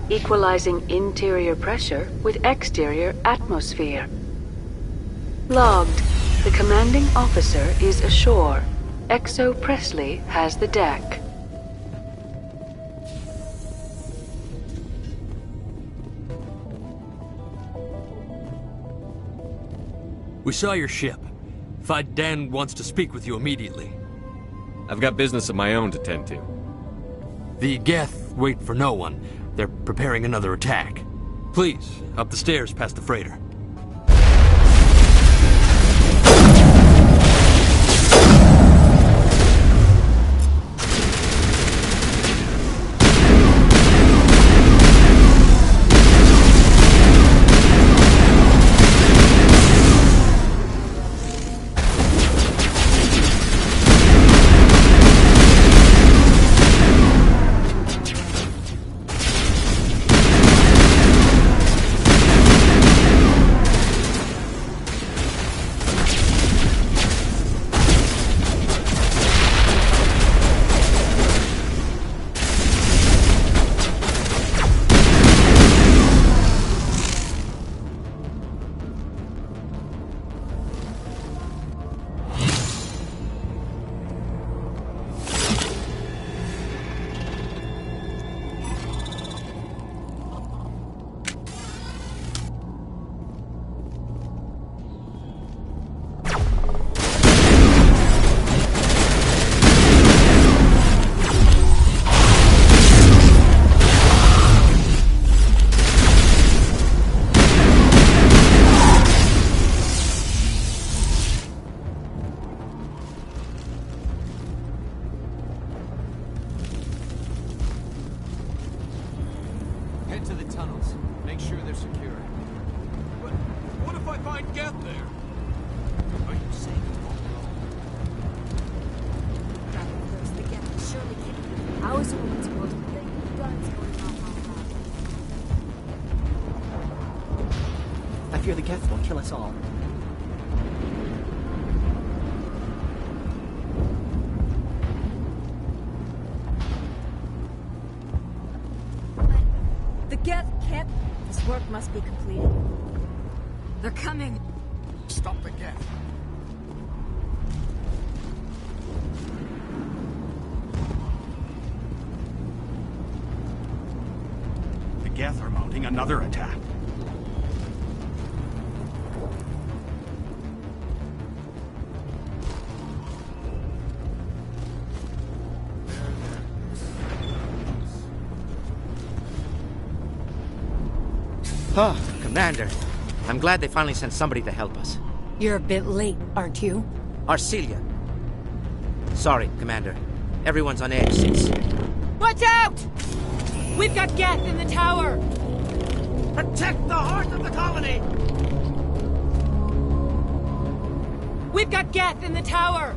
Equalizing interior pressure with exterior atmosphere. Logged. The commanding officer is ashore. Exo Presley has the deck. We saw your ship. Fight Dan wants to speak with you immediately. I've got business of my own to tend to. The Geth wait for no one. They're preparing another attack. Please, up the stairs past the freighter. To the tunnels. Make sure they're secure. But what if I find Geth there? Are you saying you won't go? The Geth will surely kill you. How is a woman's world of thing? Guns going off all around. I fear the Geth will kill us all. The Geth can't... This work must be completed. They're coming. Stop the Geth. The Geth are mounting another attack. Oh, Commander. I'm glad they finally sent somebody to help us. You're a bit late, aren't you? Arcelia. Sorry, Commander. Everyone's on edge since... Watch out! We've got Geth in the tower! Protect the heart of the colony! We've got Geth in the tower!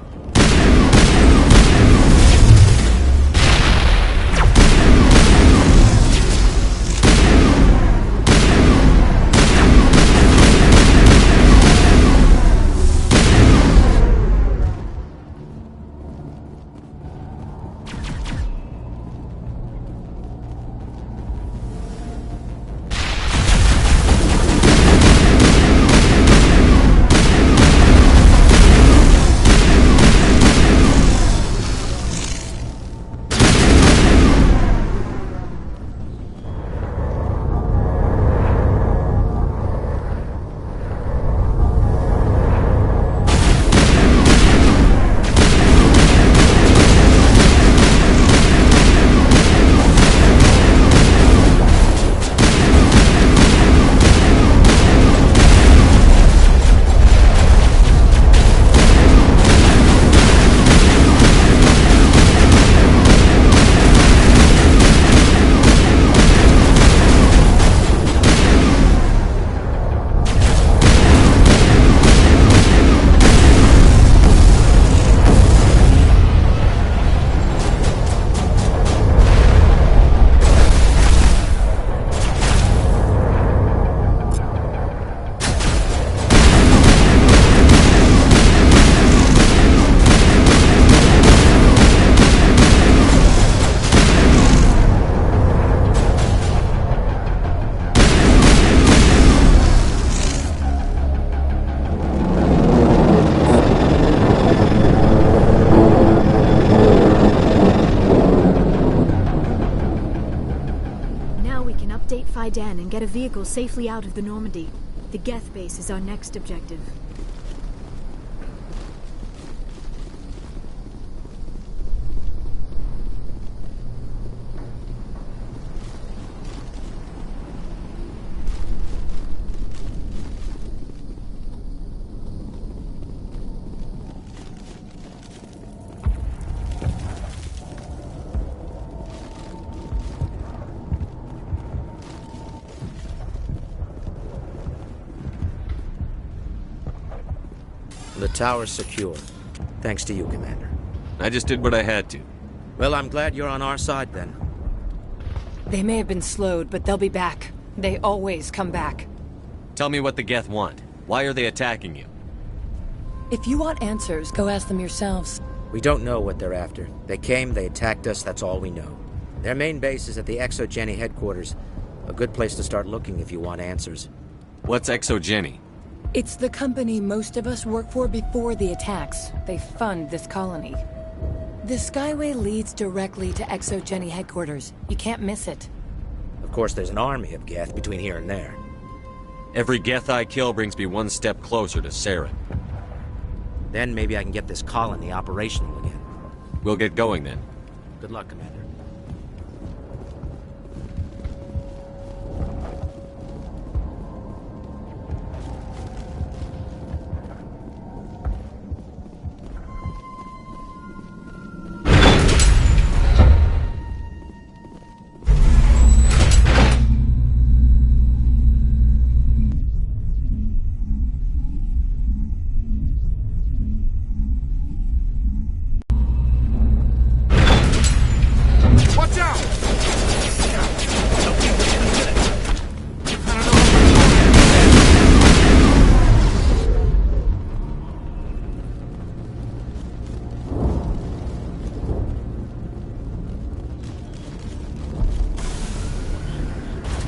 locate Faidan and get a vehicle safely out of the Normandy. The Geth base is our next objective. The tower's secure. Thanks to you, Commander. I just did what I had to. Well, I'm glad you're on our side, then. They may have been slowed, but they'll be back. They always come back. Tell me what the Geth want. Why are they attacking you? If you want answers, go ask them yourselves. We don't know what they're after. They came, they attacked us, that's all we know. Their main base is at the Exogeny headquarters. A good place to start looking if you want answers. What's Exogeny? It's the company most of us work for before the attacks. They fund this colony. The Skyway leads directly to Exogeny headquarters. You can't miss it. Of course, there's an army of Geth between here and there. Every Geth I kill brings me one step closer to Saren. Then maybe I can get this colony operational again. We'll get going then. Good luck, Commander.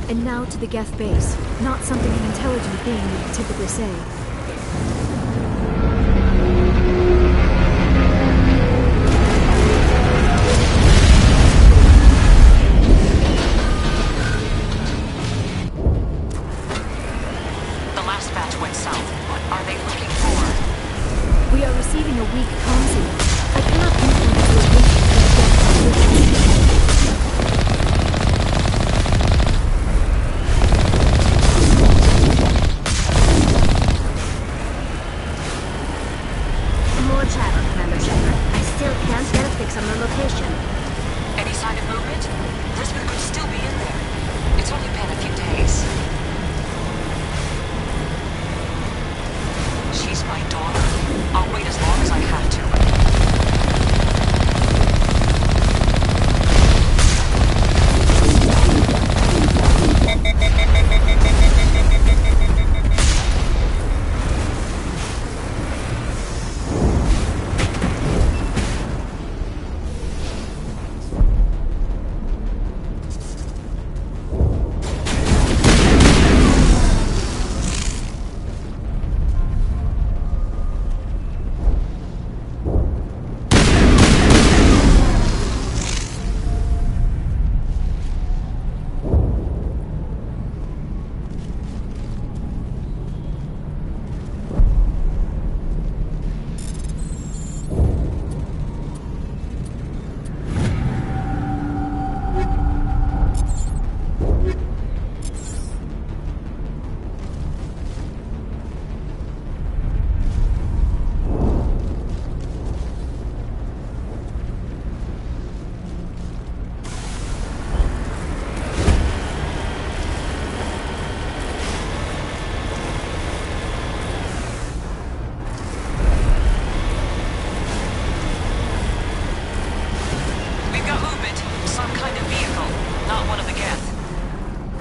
And now to the Geth base. Not something an intelligent being would typically say. The last batch went south. What are they looking for? We are receiving a weak comm signal. I cannot pinpoint its location. More chatter, Commander Shepard. I still can't get a fix on the location. Any sign of movement? Brisbane could still be in there. It's only been a few days. She's my daughter. I'll wait as long as I have to.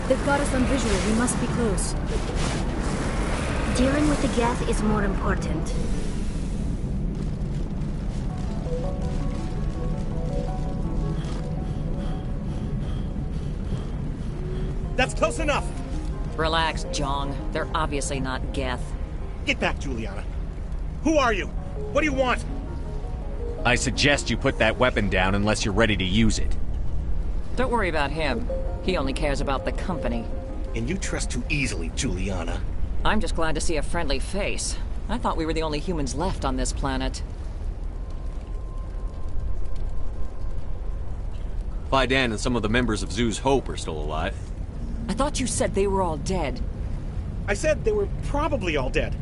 They've got us on visual. We must be close. Dealing with the Geth is more important. That's close enough! Relax, Jong. They're obviously not Geth. Get back, Juliana. Who are you? What do you want? I suggest you put that weapon down unless you're ready to use it. Don't worry about him. He only cares about the company. And you trust too easily, Juliana. I'm just glad to see a friendly face. I thought we were the only humans left on this planet. Fidan and some of the members of Zoo's Hope are still alive. I thought you said they were all dead. I said they were probably all dead.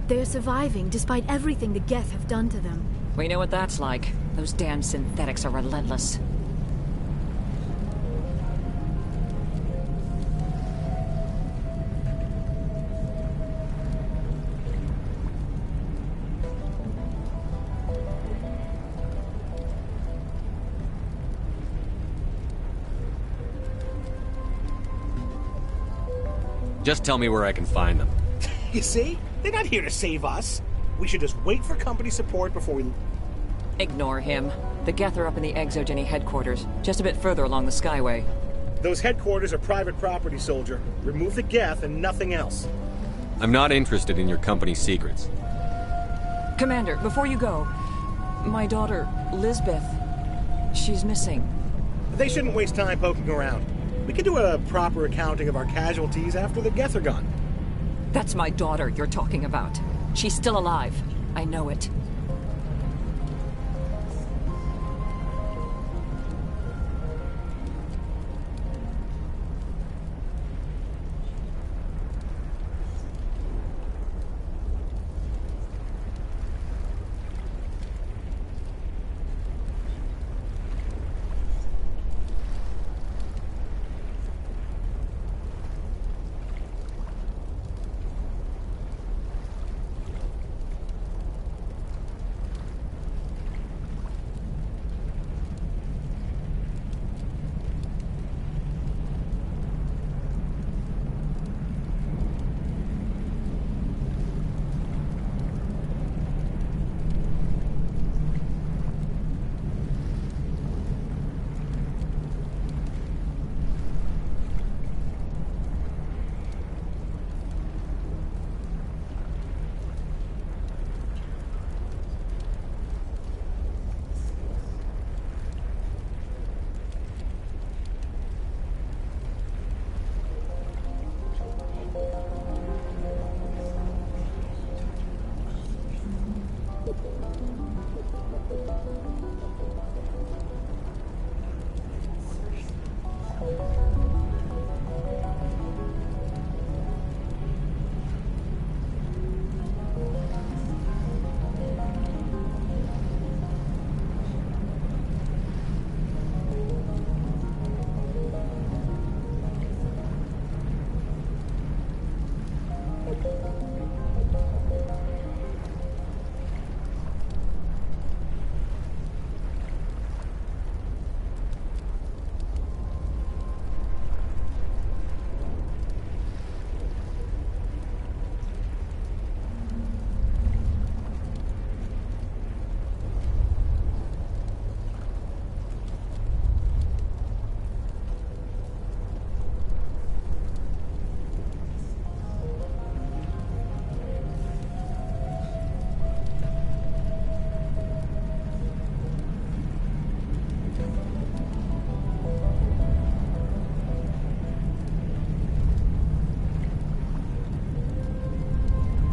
They're surviving despite everything the Geth have done to them. We know what that's like. Those damn synthetics are relentless. Just tell me where I can find them. You see? They're not here to save us. We should just wait for company support before we... Ignore him. The Geth are up in the Exogeny headquarters, just a bit further along the Skyway. Those headquarters are private property, soldier. Remove the Geth and nothing else. I'm not interested in your company's secrets. Commander, before you go, my daughter, Lisbeth, she's missing. They shouldn't waste time poking around. We can do a proper accounting of our casualties after the Geth are gone. That's my daughter you're talking about. She's still alive. I know it.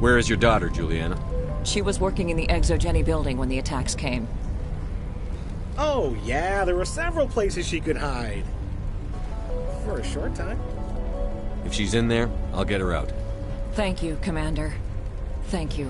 Where is your daughter, Juliana? She was working in the Exogeny building when the attacks came. Oh, yeah, there were several places she could hide. For a short time. If she's in there, I'll get her out. Thank you, Commander. Thank you.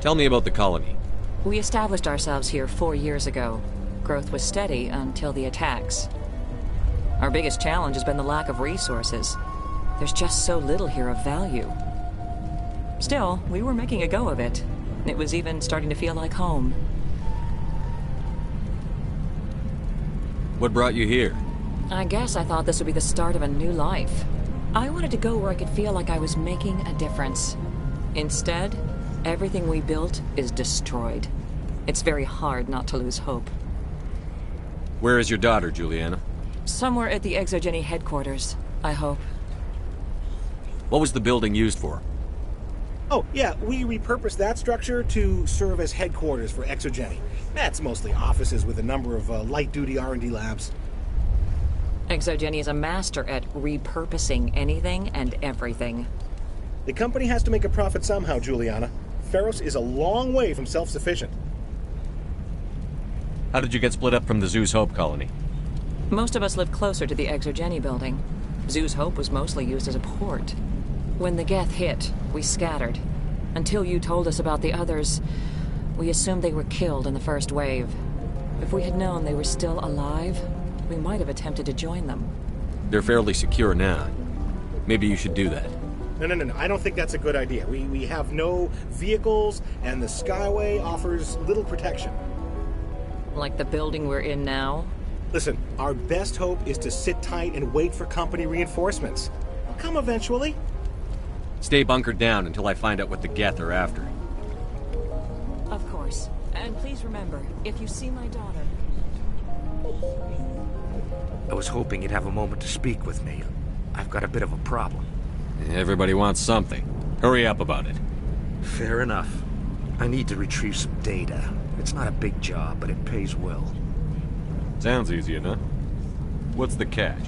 Tell me about the colony. We established ourselves here 4 years ago. Growth was steady until the attacks. Our biggest challenge has been the lack of resources. There's just so little here of value. Still, we were making a go of it. It was even starting to feel like home. What brought you here? I guess I thought this would be the start of a new life. I wanted to go where I could feel like I was making a difference. Instead, everything we built is destroyed. It's very hard not to lose hope. Where is your daughter, Juliana? Somewhere at the Exogeny headquarters, I hope. What was the building used for? Oh, yeah, we repurposed that structure to serve as headquarters for Exogeny. That's mostly offices with a number of light-duty R&D labs. Exogeny is a master at repurposing anything and everything. The company has to make a profit somehow, Juliana. Feros is a long way from self-sufficient. How did you get split up from the Zeus Hope colony? Most of us live closer to the Exogeny building. Zeus Hope was mostly used as a port. When the Geth hit, we scattered. Until you told us about the others, we assumed they were killed in the first wave. If we had known they were still alive, we might have attempted to join them. They're fairly secure now. Maybe you should do that. No. I don't think that's a good idea. We have no vehicles, and the Skyway offers little protection. Like the building we're in now? Listen, our best hope is to sit tight and wait for company reinforcements. They'll come eventually. Stay bunkered down until I find out what the Geth are after. Of course. And please remember, if you see my daughter... I was hoping you'd have a moment to speak with me. I've got a bit of a problem. Everybody wants something. Hurry up about it. Fair enough. I need to retrieve some data. It's not a big job, but it pays well. Sounds easy enough. What's the catch?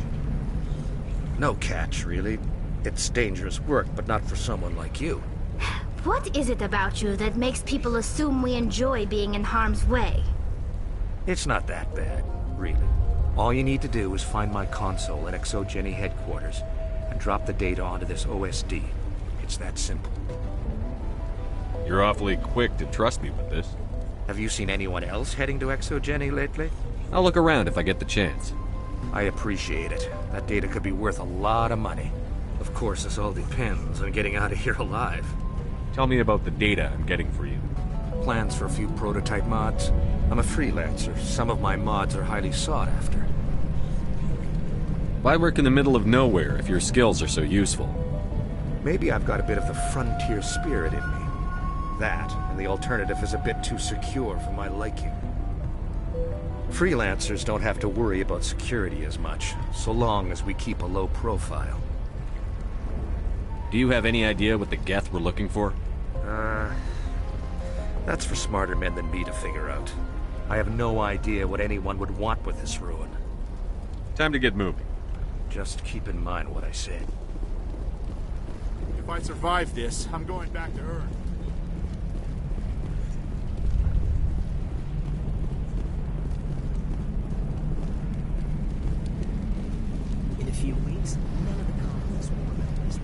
No catch, really. It's dangerous work, but not for someone like you. What is it about you that makes people assume we enjoy being in harm's way? It's not that bad, really. All you need to do is find my console at Exogeny headquarters and drop the data onto this OSD. It's that simple. You're awfully quick to trust me with this. Have you seen anyone else heading to Exogeny lately? I'll look around if I get the chance. I appreciate it. That data could be worth a lot of money. Of course, this all depends on getting out of here alive. Tell me about the data I'm getting for you. Plans for a few prototype mods. I'm a freelancer. Some of my mods are highly sought after. Why work in the middle of nowhere if your skills are so useful? Maybe I've got a bit of the frontier spirit in me. That, and the alternative is a bit too secure for my liking. Freelancers don't have to worry about security as much, so long as we keep a low profile. Do you have any idea what the Geth were looking for? That's for smarter men than me to figure out. I have no idea what anyone would want with this ruin. Time to get moving. Just keep in mind what I said. If I survive this, I'm going back to Earth. In a few weeks, none of the colonies will remember this.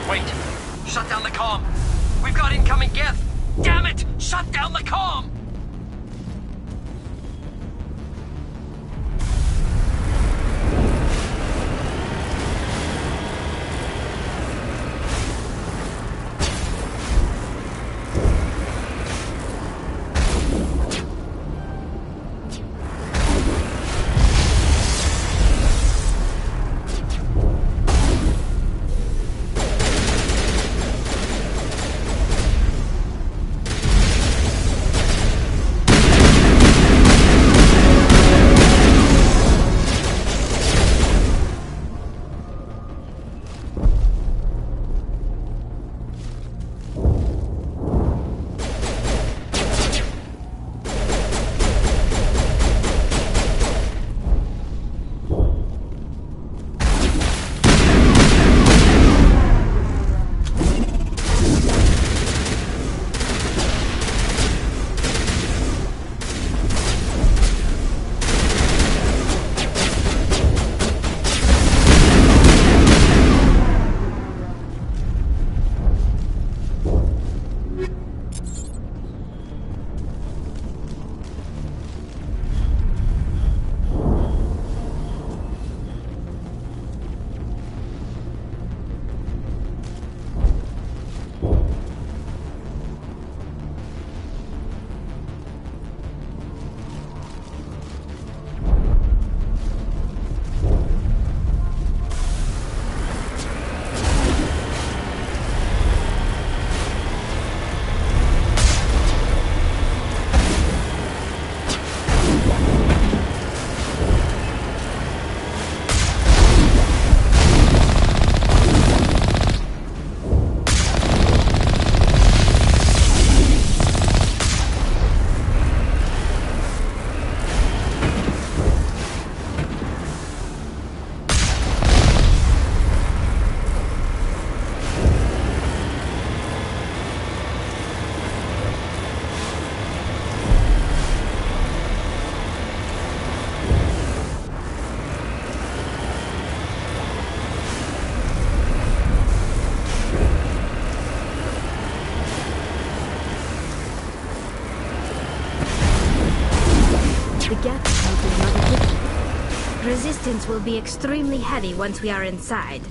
Wait! Shut down the comm! We've got incoming Geth! Damn it! Shut down the comm! The gap is making another difference. Resistance will be extremely heavy once we are inside.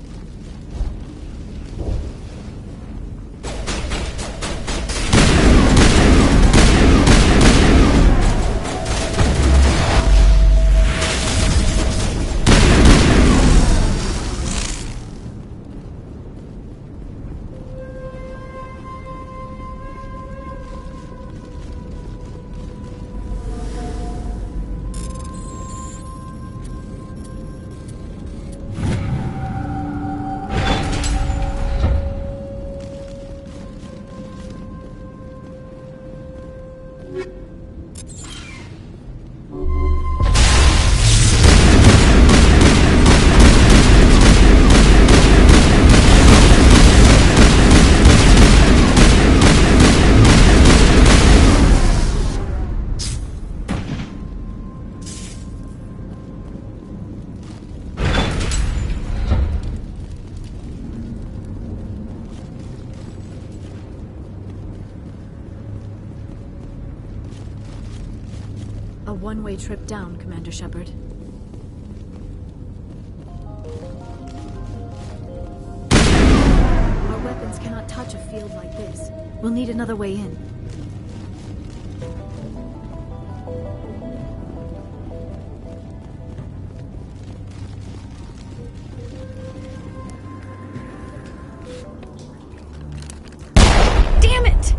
A one-way trip down, Commander Shepard. Our weapons cannot touch a field like this. We'll need another way in. Damn it!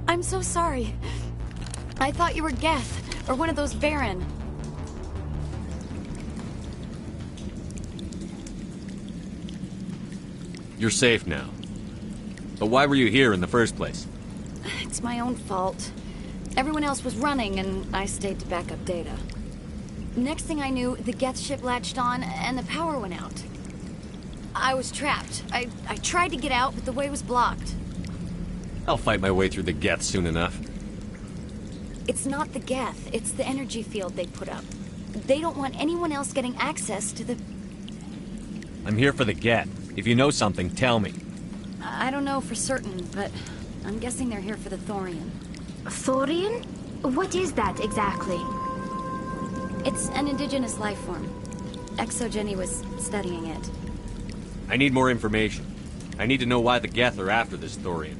I'm so sorry. I thought you were Geth, or one of those Baron. You're safe now. But why were you here in the first place? It's my own fault. Everyone else was running, and I stayed to back up data. Next thing I knew, the Geth ship latched on, and the power went out. I was trapped. I tried to get out, but the way was blocked. I'll fight my way through the Geth soon enough. It's not the Geth, it's the energy field they put up. They don't want anyone else getting access to the... I'm here for the Geth. If you know something, tell me. I don't know for certain, but I'm guessing they're here for the Thorian. Thorian? What is that exactly? It's an indigenous life form. Exogeny was studying it. I need more information. I need to know why the Geth are after this Thorian.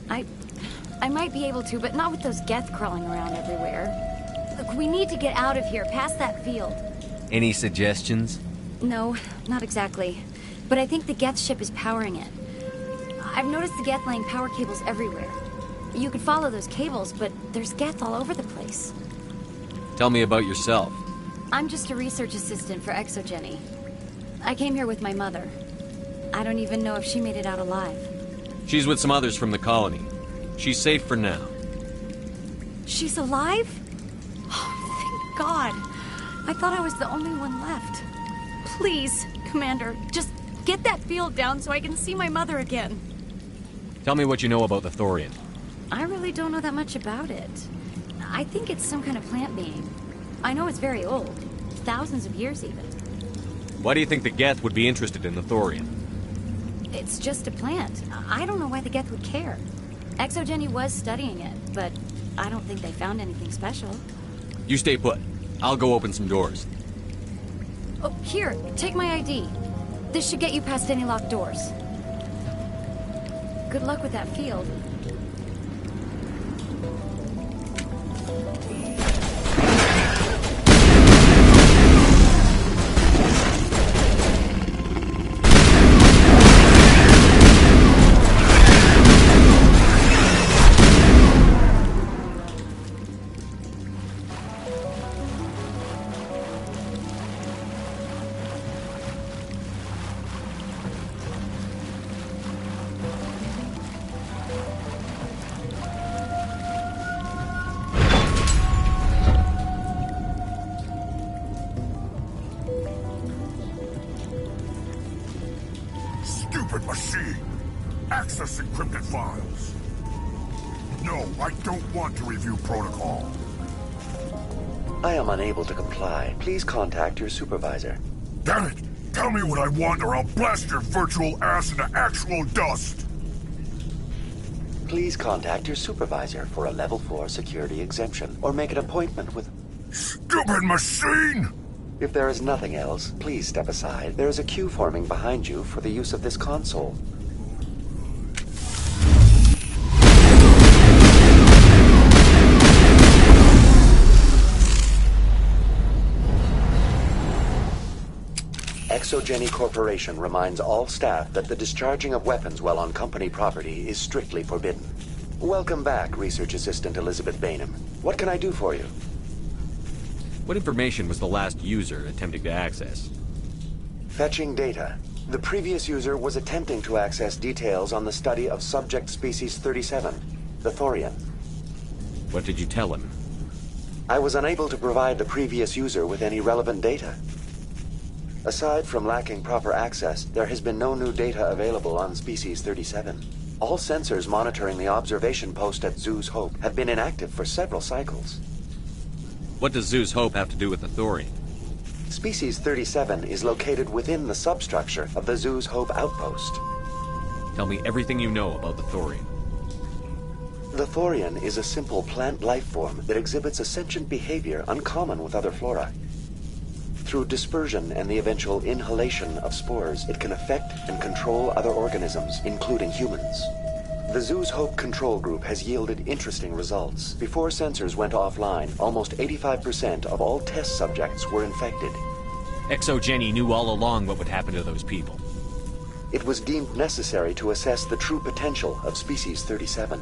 I might be able to, but not with those Geth crawling around everywhere. Look, we need to get out of here, past that field. Any suggestions? No, not exactly. But I think the Geth ship is powering it. I've noticed the Geth laying power cables everywhere. You could follow those cables, but there's Geth all over the place. Tell me about yourself. I'm just a research assistant for Exogeny. I came here with my mother. I don't even know if she made it out alive. She's with some others from the colony. She's safe for now. She's alive? Oh, thank God. I thought I was the only one left. Please, Commander, just get that field down so I can see my mother again. Tell me what you know about the Thorian. I really don't know that much about it. I think it's some kind of plant being. I know it's very old. Thousands of years, even. Why do you think the Geth would be interested in the Thorian? It's just a plant. I don't know why the Geth would care. Exogeny was studying it, but I don't think they found anything special. You stay put. I'll go open some doors. Oh, here, take my ID. This should get you past any locked doors. Good luck with that field. Stupid machine! Access encrypted files. No, I don't want to review protocol. I am unable to comply. Please contact your supervisor. Damn it! Tell me what I want or I'll blast your virtual ass into actual dust! Please contact your supervisor for a level 4 security exemption, or make an appointment with... Stupid machine! If there is nothing else, please step aside. There is a queue forming behind you for the use of this console. Exogeny Corporation reminds all staff that the discharging of weapons while on company property is strictly forbidden. Welcome back, Research Assistant Elizabeth Bainham. What can I do for you? What information was the last user attempting to access? Fetching data. The previous user was attempting to access details on the study of subject species 37, the Thorian. What did you tell him? I was unable to provide the previous user with any relevant data. Aside from lacking proper access, there has been no new data available on species 37. All sensors monitoring the observation post at Zeus Hope have been inactive for several cycles. What does Zeus Hope have to do with the Thorian? Species 37 is located within the substructure of the Zeus Hope outpost. Tell me everything you know about the Thorian. The Thorian is a simple plant life form that exhibits a sentient behavior uncommon with other flora. Through dispersion and the eventual inhalation of spores, it can affect and control other organisms, including humans. The Zeus Hope control group has yielded interesting results. Before sensors went offline, almost 85% of all test subjects were infected. Exogeny knew all along what would happen to those people. It was deemed necessary to assess the true potential of species 37.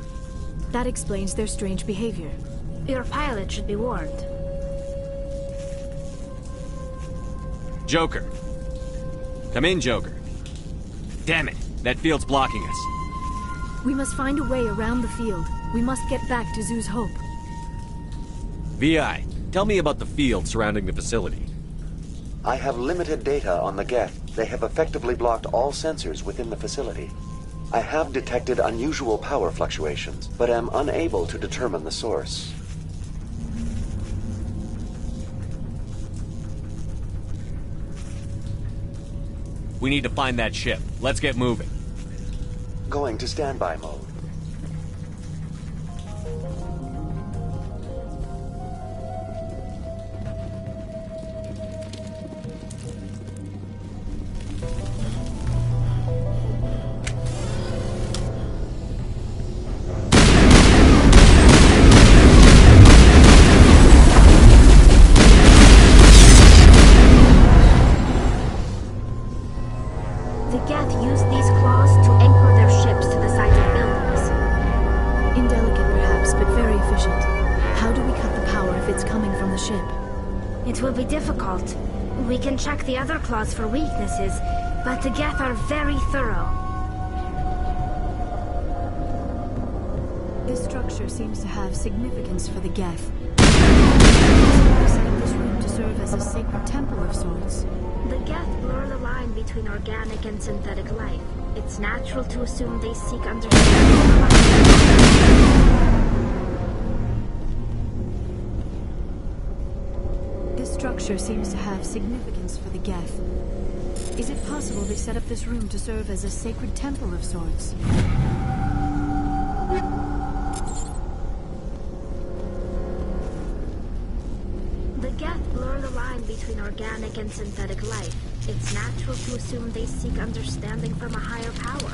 That explains their strange behavior. Your pilot should be warned. Joker. Come in, Joker. Damn it, that field's blocking us. We must find a way around the field. We must get back to Zeus Hope. VI, tell me about the field surrounding the facility. I have limited data on the Geth. They have effectively blocked all sensors within the facility. I have detected unusual power fluctuations, but am unable to determine the source. We need to find that ship. Let's get moving. Going to standby mode. The Geth use these claws to anchor their ships to the sides of buildings. Indelicate perhaps, but very efficient. How do we cut the power if it's coming from the ship? It will be difficult. We can check the other claws for weaknesses, but the Geth are very thorough. This structure seems to have significance for the Geth. We set up this room to serve as a sacred temple of sorts. The Geth blur the line between organic and synthetic life. It's natural to assume they seek understanding. This structure seems to have significance for the Geth. Is it possible they set up this room to serve as a sacred temple of sorts? The Geth blur the line between organic and synthetic life. It's natural to assume they seek understanding from a higher power.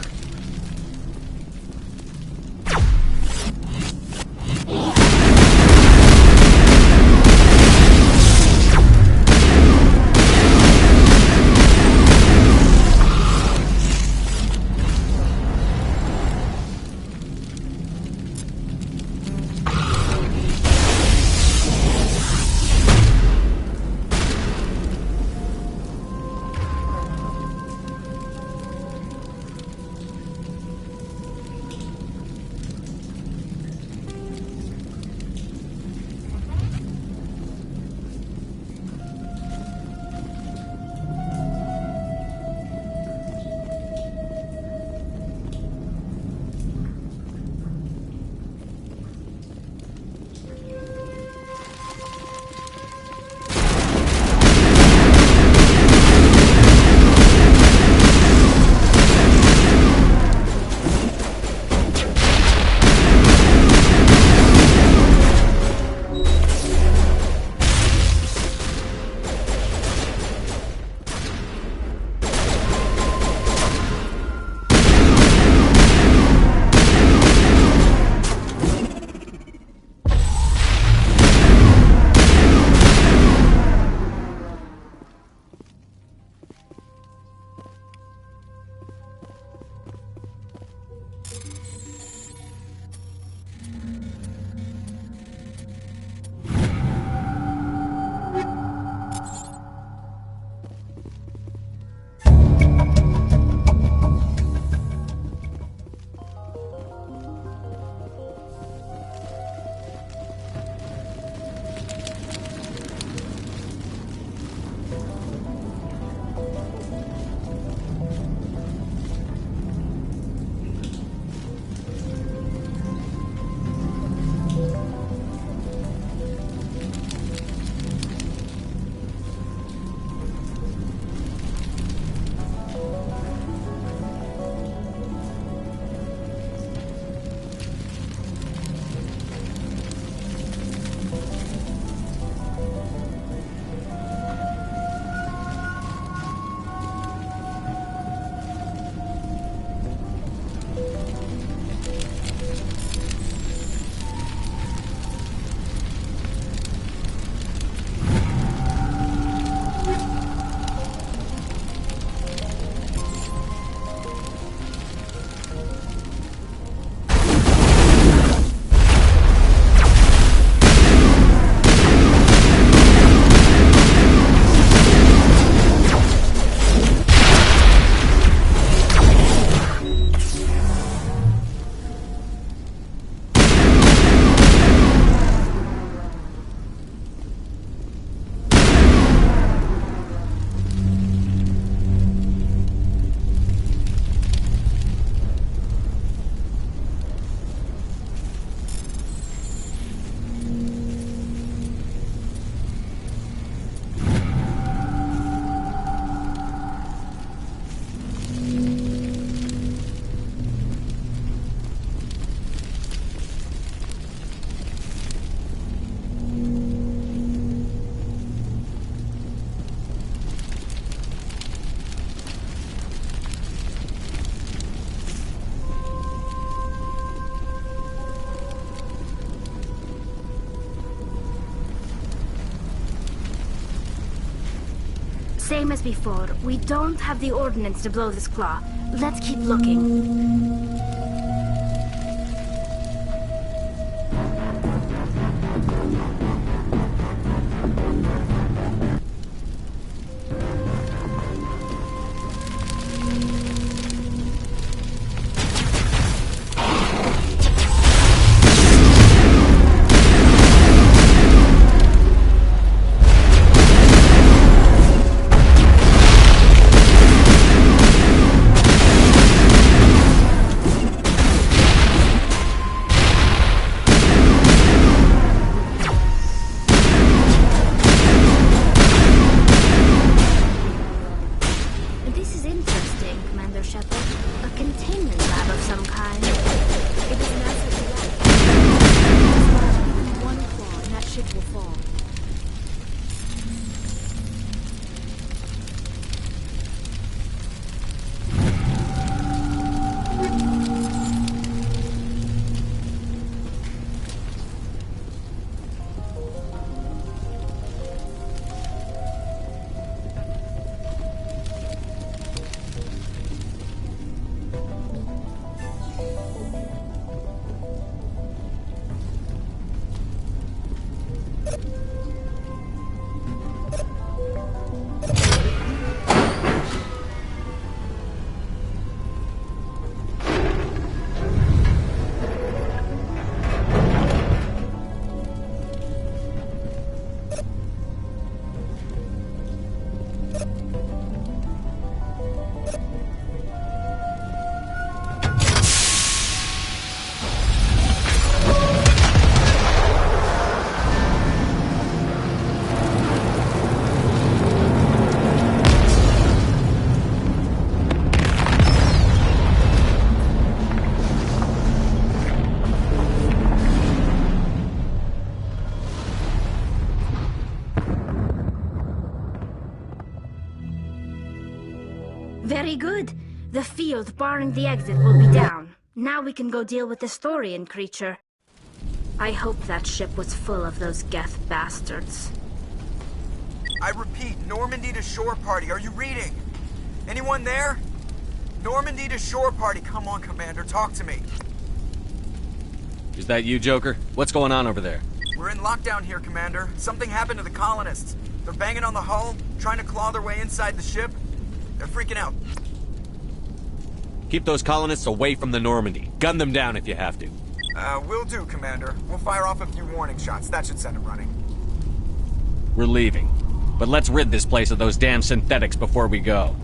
Same as before, we don't have the ordnance to blow this claw. Let's keep looking. Very good. The field barring the exit will be down. Now we can go deal with the Storian creature. I hope that ship was full of those Geth bastards. I repeat, Normandy to shore party. Are you reading? Anyone there? Normandy to shore party. Come on, Commander. Talk to me. Is that you, Joker? What's going on over there? We're in lockdown here, Commander. Something happened to the colonists. They're banging on the hull, trying to claw their way inside the ship. They're freaking out. Keep those colonists away from the Normandy. Gun them down if you have to. Will do, Commander. We'll fire off a few warning shots. That should send them running. We're leaving. But let's rid this place of those damn synthetics before we go.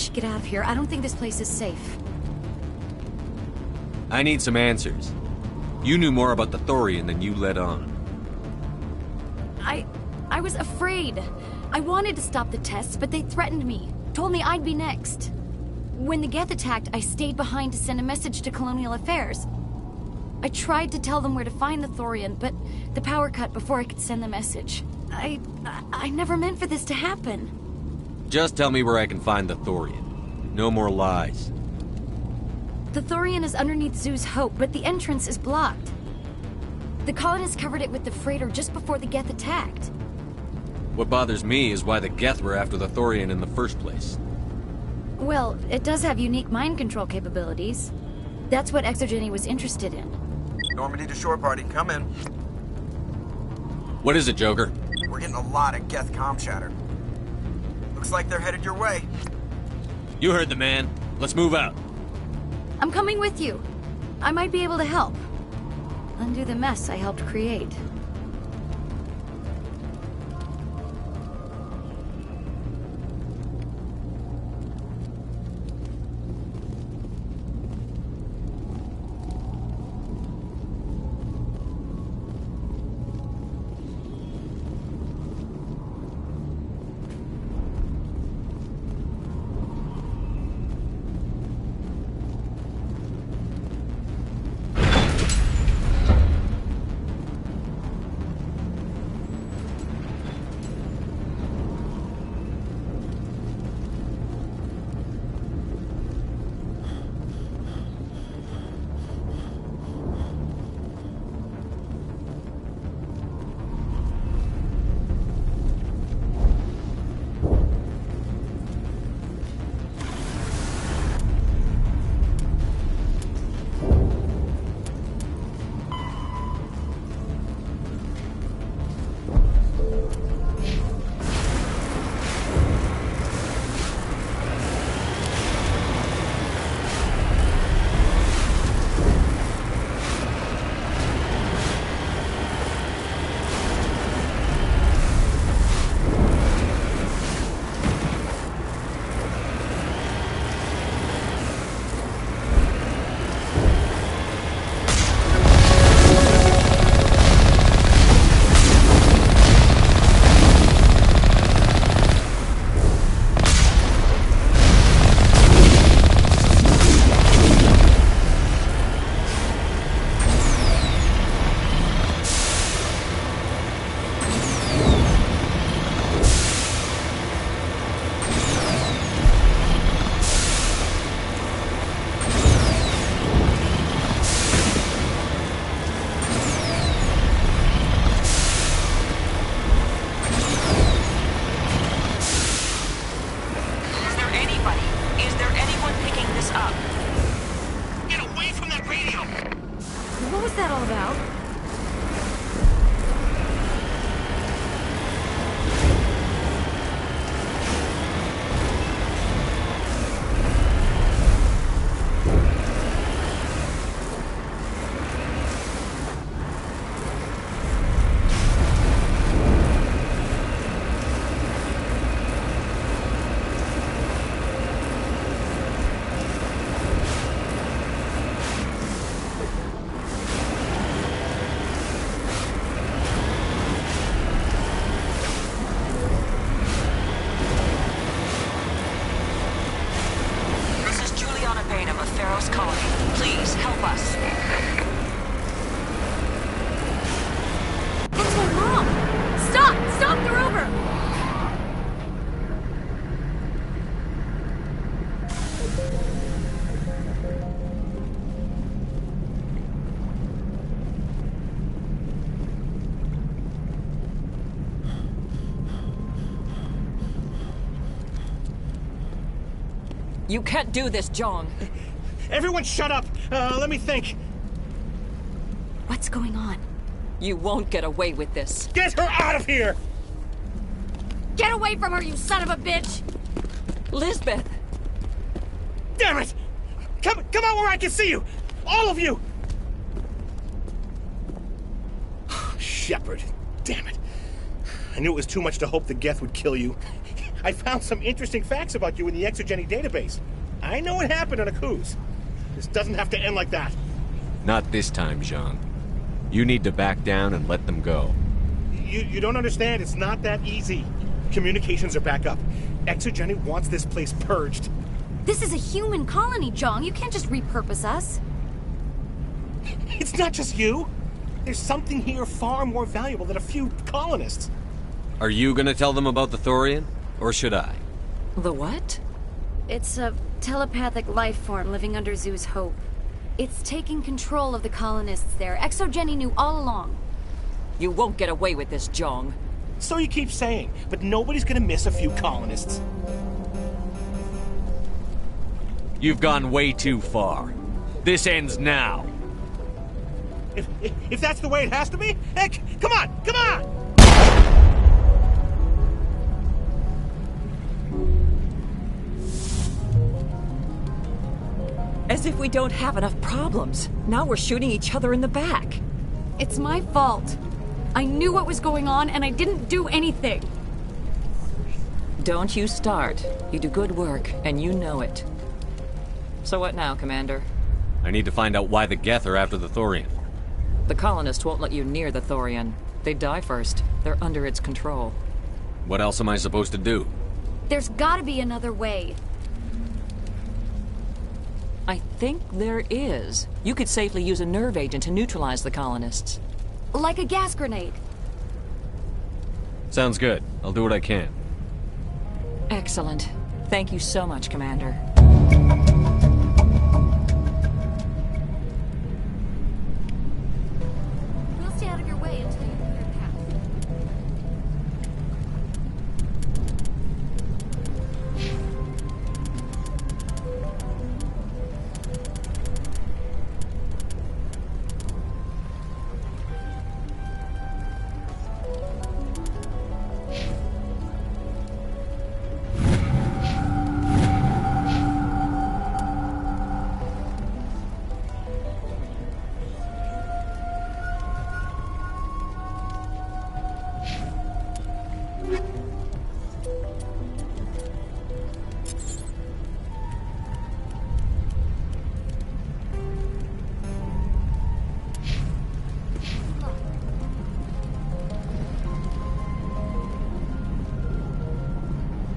should get out of here. I don't think this place is safe. I need some answers. You knew more about the Thorian than you let on. I was afraid. I wanted to stop the tests, but they threatened me. Told me I'd be next. When the Geth attacked, I stayed behind to send a message to Colonial Affairs. I tried to tell them where to find the Thorian, but the power cut before I could send the message. I never meant for this to happen. Just tell me where I can find the Thorian. No more lies. The Thorian is underneath Zoo's Hope, but the entrance is blocked. The colonists covered it with the freighter just before the Geth attacked. What bothers me is why the Geth were after the Thorian in the first place. Well, it does have unique mind control capabilities. That's what Exogeny was interested in. Normandy to shore party, come in. What is it, Joker? We're getting a lot of Geth comm chatter. Looks like they're headed your way. You heard the man. Let's move out. I'm coming with you. I might be able to help. Undo the mess I helped create. You can't do this, John. Everyone shut up! Let me think. What's going on? You won't get away with this. Get her out of here! Get away from her, you son of a bitch! Lisbeth! Damn it! Come out where I can see you! All of you! Shepard, damn it. I knew it was too much to hope the Geth would kill you. I found some interesting facts about you in the Exogeny database. I know what happened on Akuz. This doesn't have to end like that. Not this time, Jean. You need to back down and let them go. You don't understand. It's not that easy. Communications are back up. Exogeny wants this place purged. This is a human colony, Jong. You can't just repurpose us. It's not just you. There's something here far more valuable than a few colonists. Are you gonna tell them about the Thorian? Or should I? The what? It's a telepathic life form living under Zoo's Hope. It's taking control of the colonists there. Exogeny knew all along. You won't get away with this, Jong. So you keep saying, but nobody's gonna miss a few colonists. You've gone way too far. This ends now. If that's the way it has to be, heck, come on, come on! As if we don't have enough problems. Now we're shooting each other in the back. It's my fault. I knew what was going on and I didn't do anything. Don't you start. You do good work, and you know it. So what now, Commander? I need to find out why the Geth are after the Thorian. The colonists won't let you near the Thorian. They die first. They're under its control. What else am I supposed to do? There's gotta be another way. I think there is. You could safely use a nerve agent to neutralize the colonists. Like a gas grenade. Sounds good. I'll do what I can. Excellent. Thank you so much, Commander. We'll stay out of your way until you clear a path.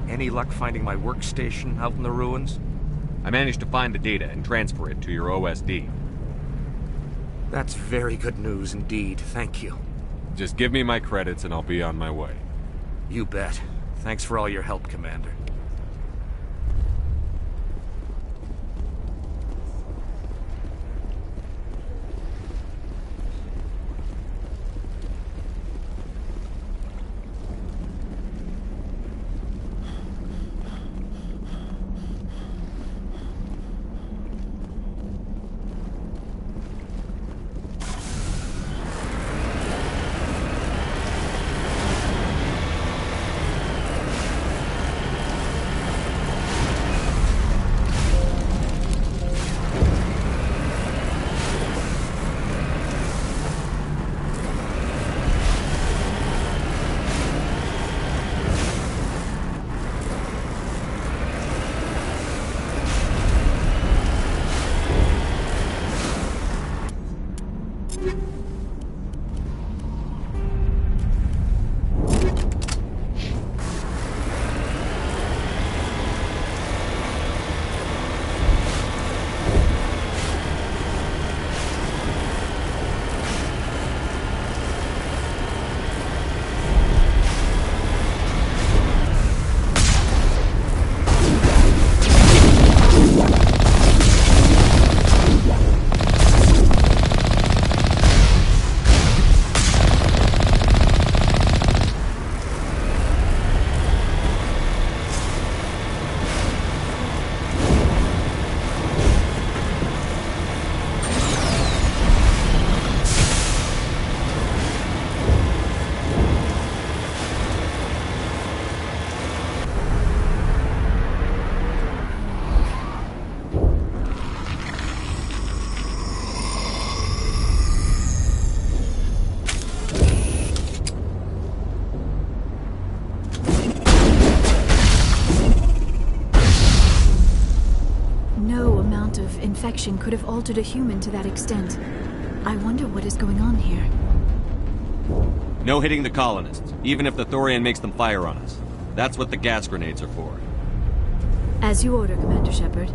Any luck finding my workstation out in the ruins? I managed to find the data and transfer it to your OSD. That's very good news indeed. Thank you. Just give me my credits and I'll be on my way. You bet. Thanks for all your help, Commander. No amount of infection could have altered a human to that extent. I wonder what is going on here. No hitting the colonists, even if the Thorian makes them fire on us. That's what the gas grenades are for. As you order, Commander Shepard.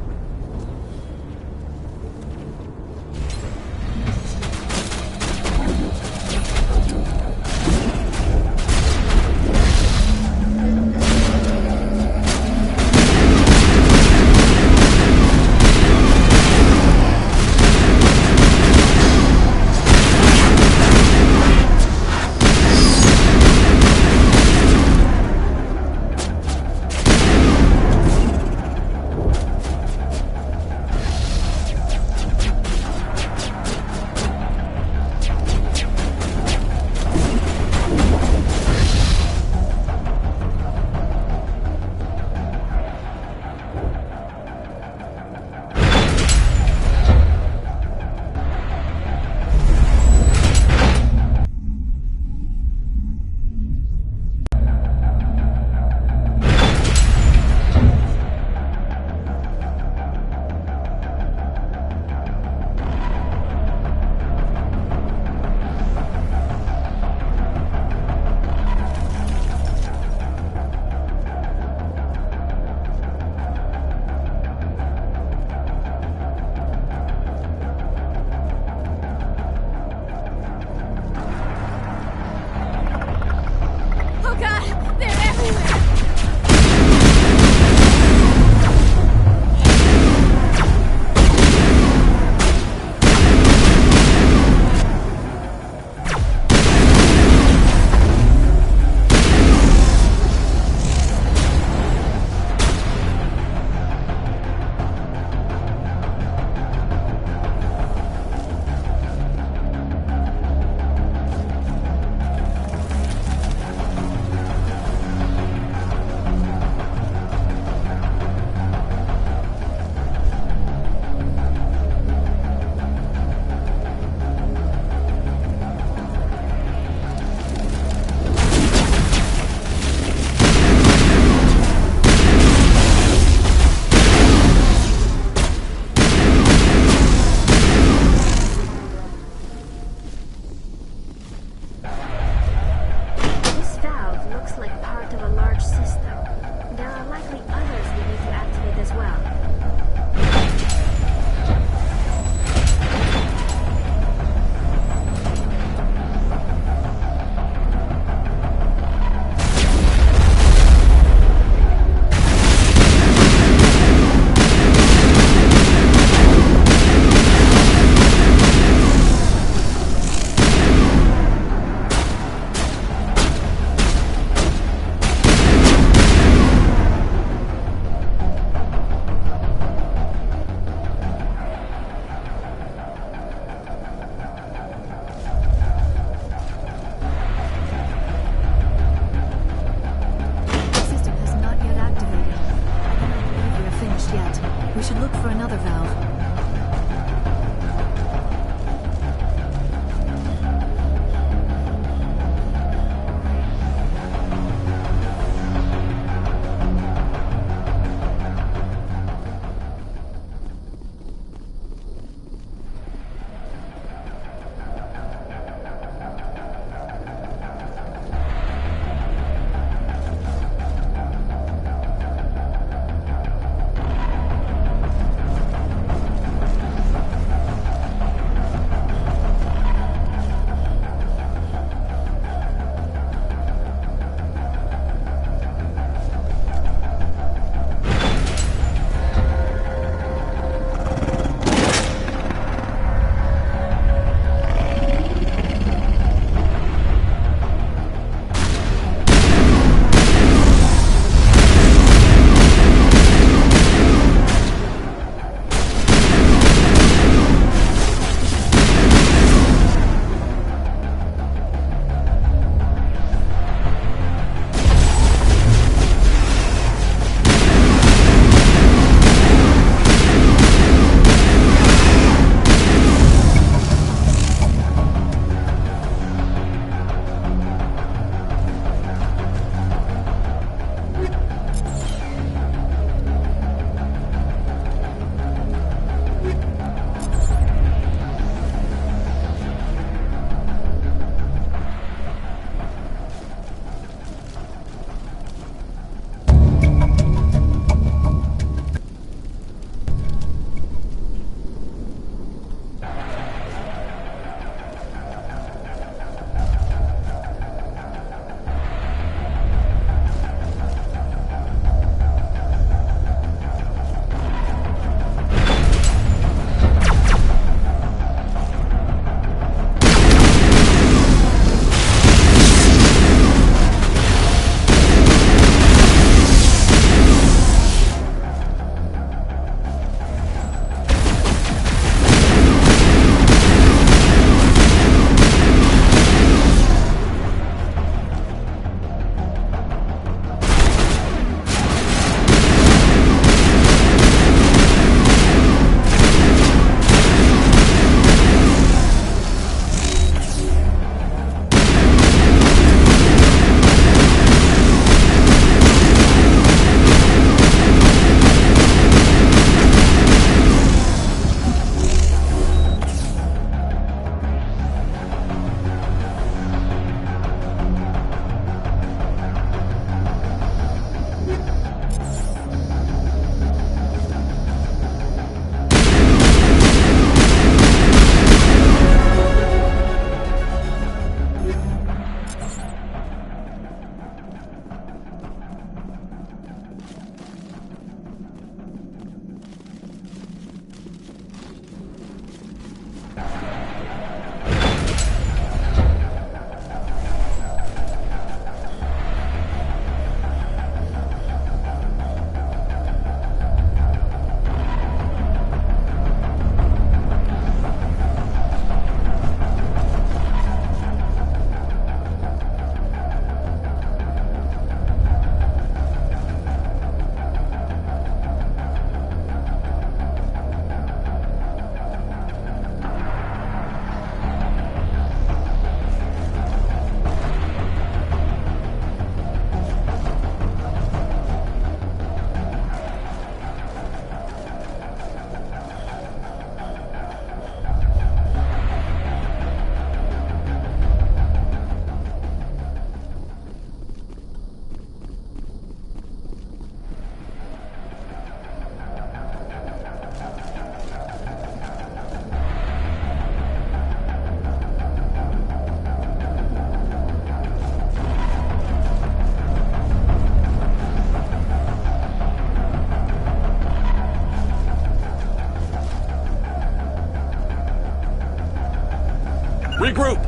Regroup!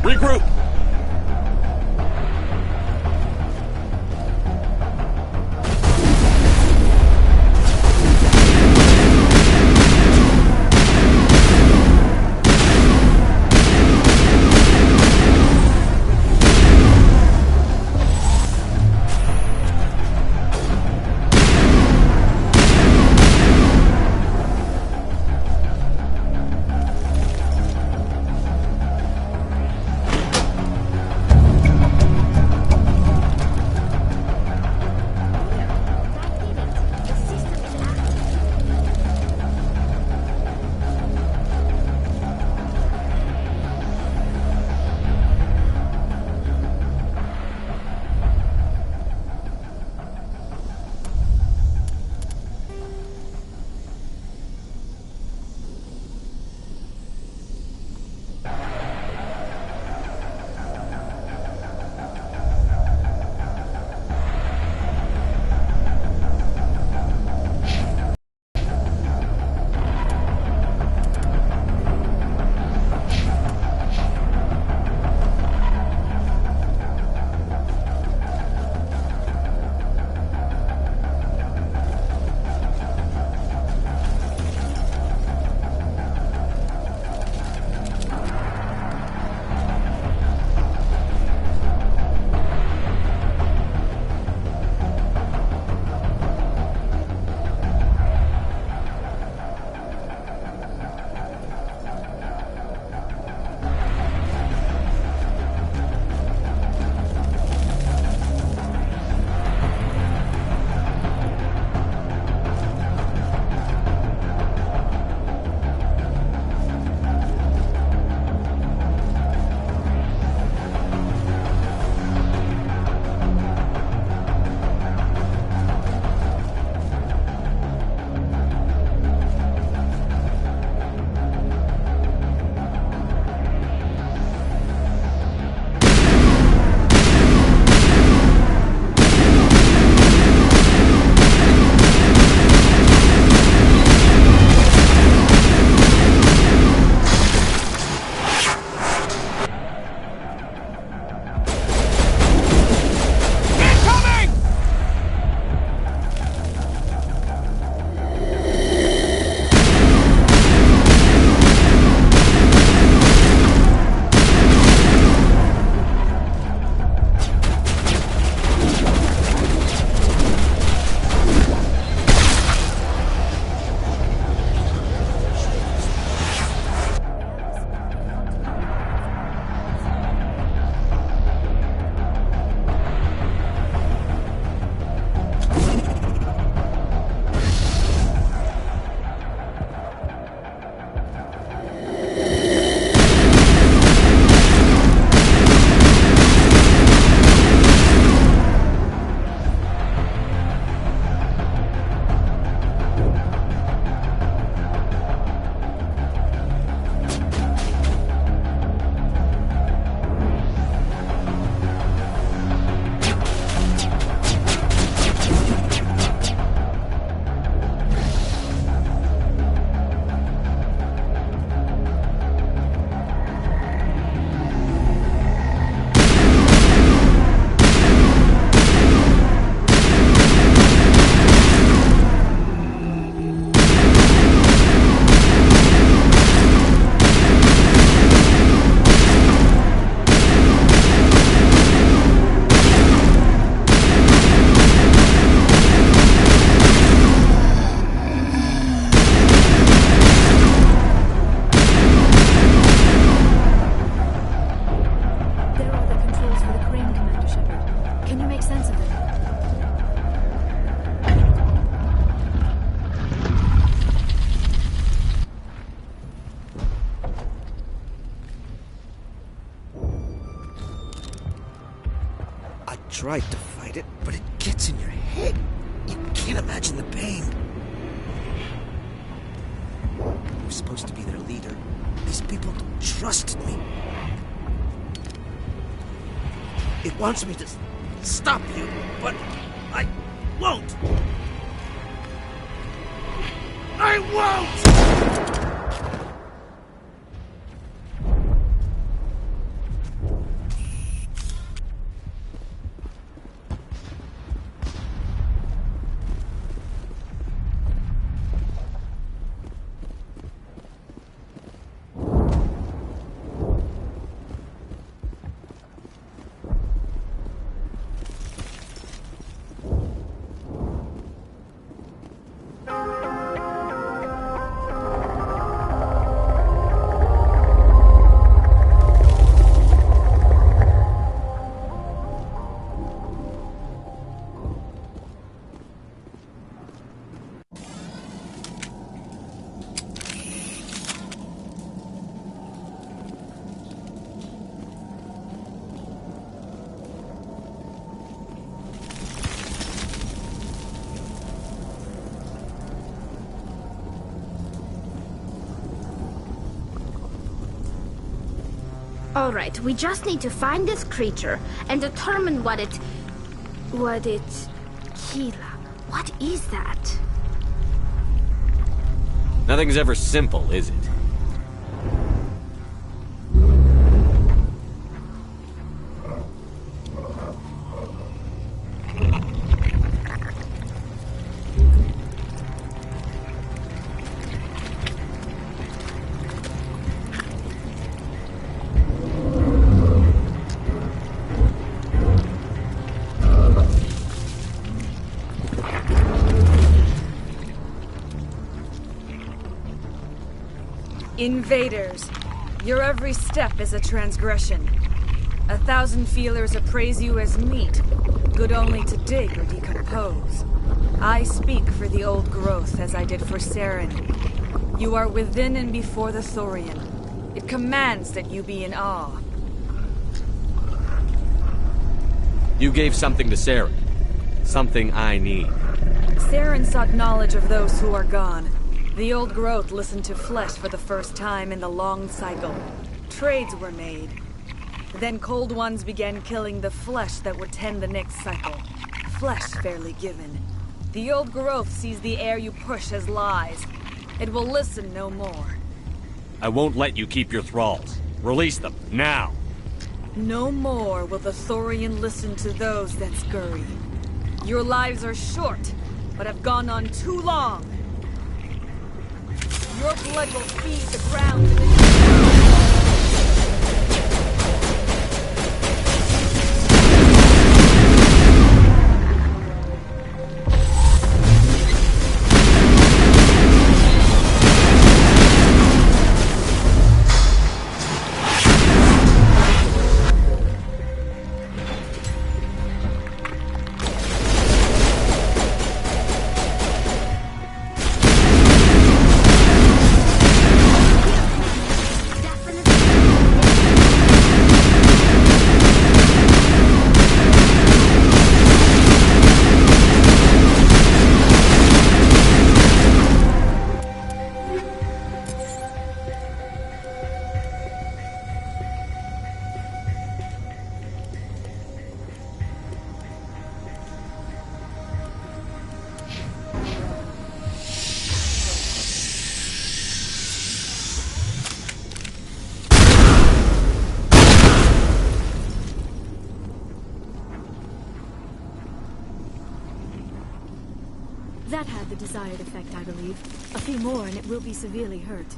Regroup! tried to fight it, but it gets in your head. You can't imagine the pain. I was supposed to be their leader. These people trusted me. It wants me to stop you, but won't! I won't! Alright, we just need to find this creature and determine what it... Keela, what is that? Nothing's ever simple, is it? Invaders, your every step is a transgression. 1,000 feelers appraise you as meat, good only to dig or decompose. I speak for the old growth as I did for Saren. You are within and before the Thorian. It commands that you be in awe. You gave something to Sarah. Something I need. Saren sought knowledge of those who are gone. The old growth listened to flesh for the first time in the long cycle. Trades were made. Then cold ones began killing the flesh that would tend the next cycle. Flesh fairly given. The old growth sees the air you push as lies. It will listen no more. I won't let you keep your thralls. Release them, now! No more will the Thorian listen to those that scurry. Your lives are short, but have gone on too long. Your blood will feed the ground in the That had the desired effect, I believe. A few more and it will be severely hurt.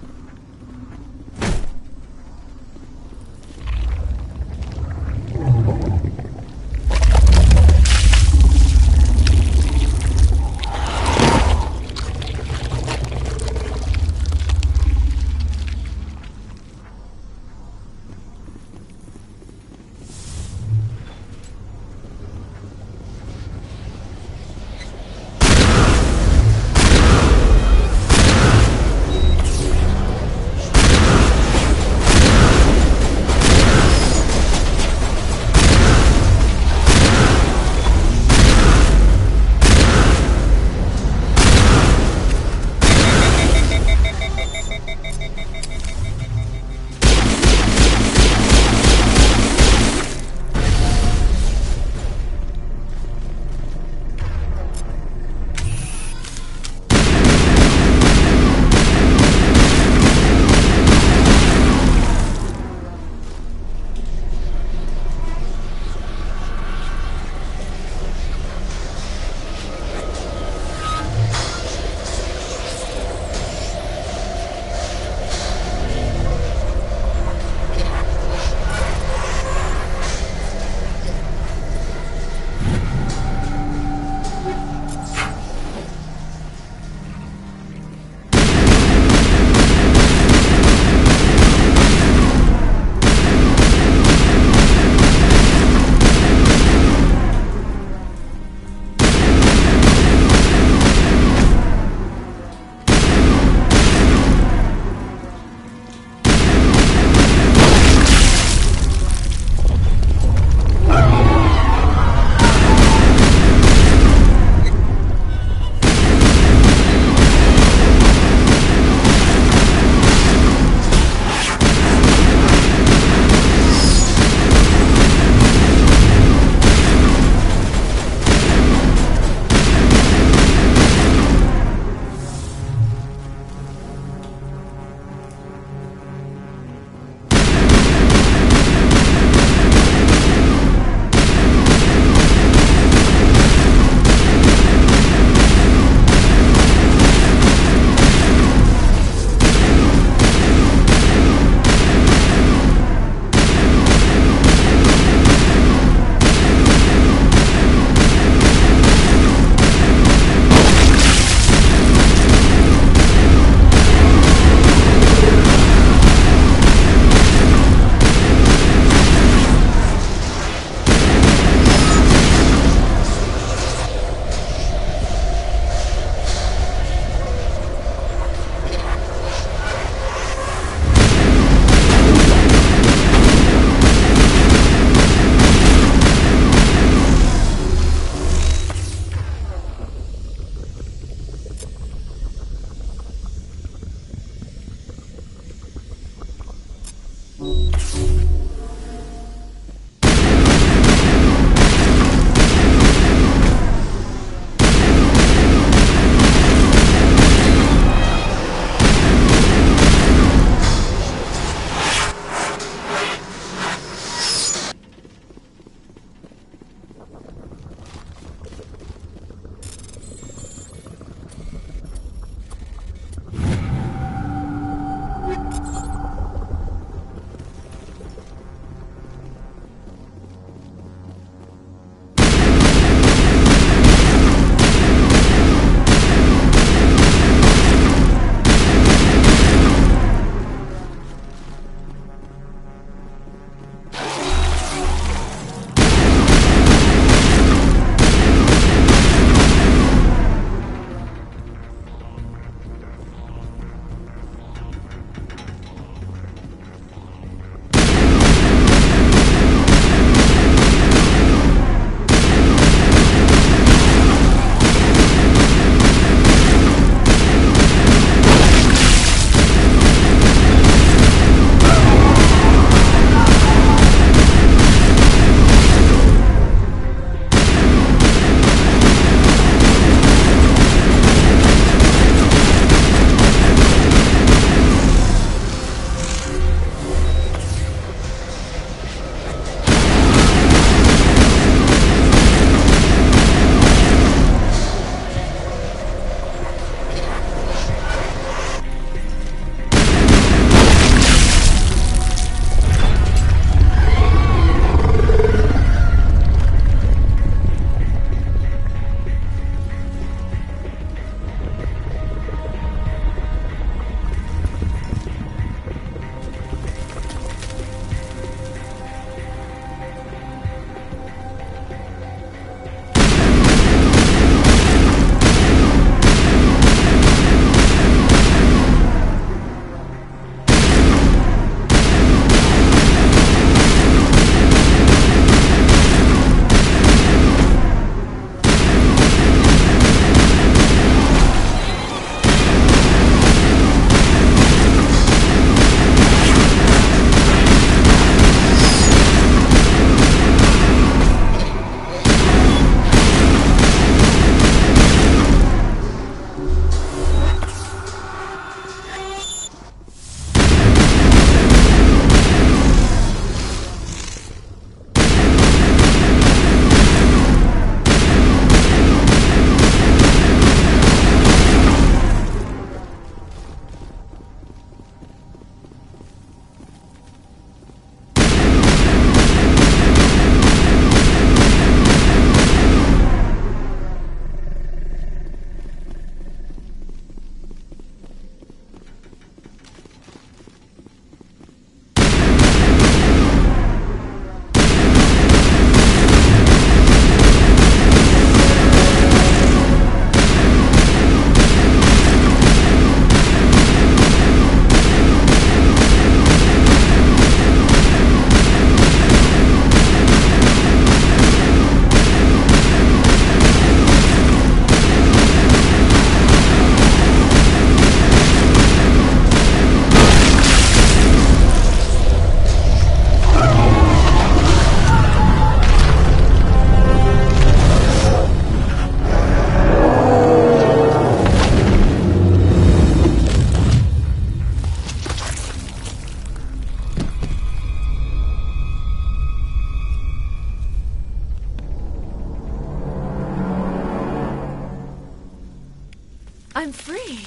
I'm free.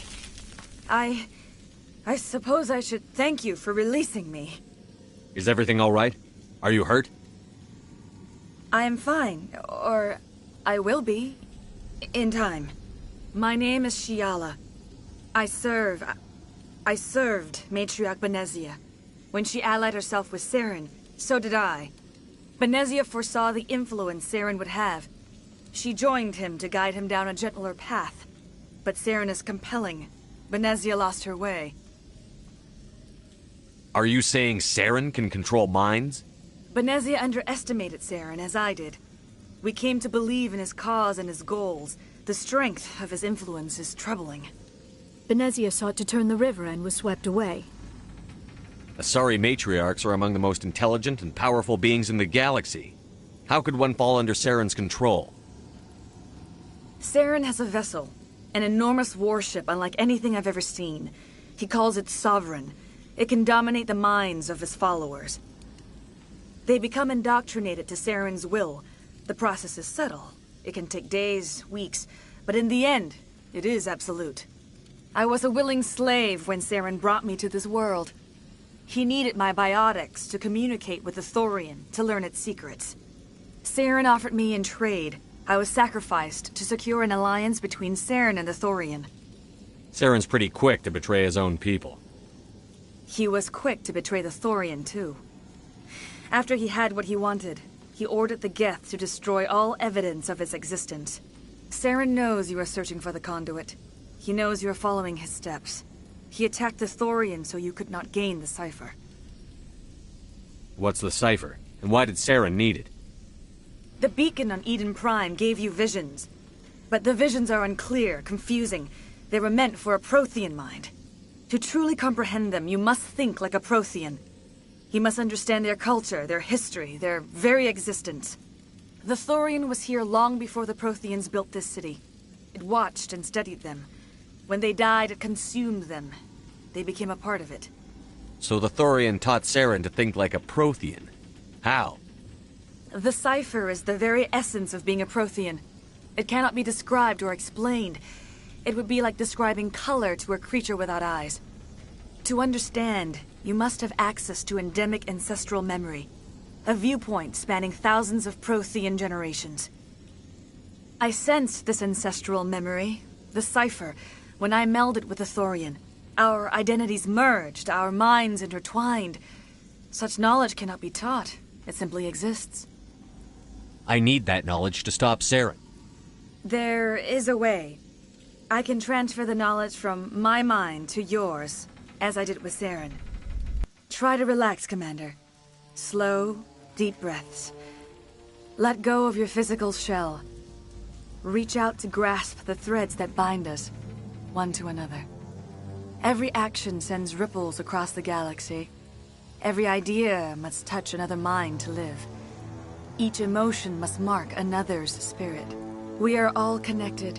I suppose I should thank you for releasing me. Is everything all right? Are you hurt? I am fine, or I will be, in time. My name is Shiala. I served Matriarch Benezia. When she allied herself with Saren, so did I. Benezia foresaw the influence Saren would have. She joined him to guide him down a gentler path. But Saren is compelling. Benezia lost her way. Are you saying Saren can control minds? Benezia underestimated Saren, as I did. We came to believe in his cause and his goals. The strength of his influence is troubling. Benezia sought to turn the river and was swept away. Asari matriarchs are among the most intelligent and powerful beings in the galaxy. How could one fall under Saren's control? Saren has a vessel, an enormous warship unlike anything I've ever seen. He calls it Sovereign. It can dominate the minds of his followers. They become indoctrinated to Saren's will. The process is subtle. It can take days, weeks, but in the end, it is absolute. I was a willing slave when Saren brought me to this world. He needed my biotics to communicate with the Thorian, to learn its secrets. Saren offered me in trade. I was sacrificed to secure an alliance between Saren and the Thorian. Saren's pretty quick to betray his own people. He was quick to betray the Thorian, too. After he had what he wanted, he ordered the Geth to destroy all evidence of its existence. Saren knows you are searching for the conduit. He knows you are following his steps. He attacked the Thorian so you could not gain the cipher. What's the cipher? And why did Saren need it? The beacon on Eden Prime gave you visions. But the visions are unclear, confusing. They were meant for a Prothean mind. To truly comprehend them, you must think like a Prothean. You must understand their culture, their history, their very existence. The Thorian was here long before the Protheans built this city. It watched and studied them. When they died, it consumed them. They became a part of it. So the Thorian taught Saren to think like a Prothean. How? The cipher is the very essence of being a Prothean. It cannot be described or explained. It would be like describing color to a creature without eyes. To understand, you must have access to endemic ancestral memory. A viewpoint spanning thousands of Prothean generations. I sensed this ancestral memory, the cipher, when I melded with the Thorian. Our identities merged, our minds intertwined. Such knowledge cannot be taught. It simply exists. I need that knowledge to stop Saren. There is a way. I can transfer the knowledge from my mind to yours, as I did with Saren. Try to relax, Commander. Slow, deep breaths. Let go of your physical shell. Reach out to grasp the threads that bind us, one to another. Every action sends ripples across the galaxy. Every idea must touch another mind to live. Each emotion must mark another's spirit. We are all connected.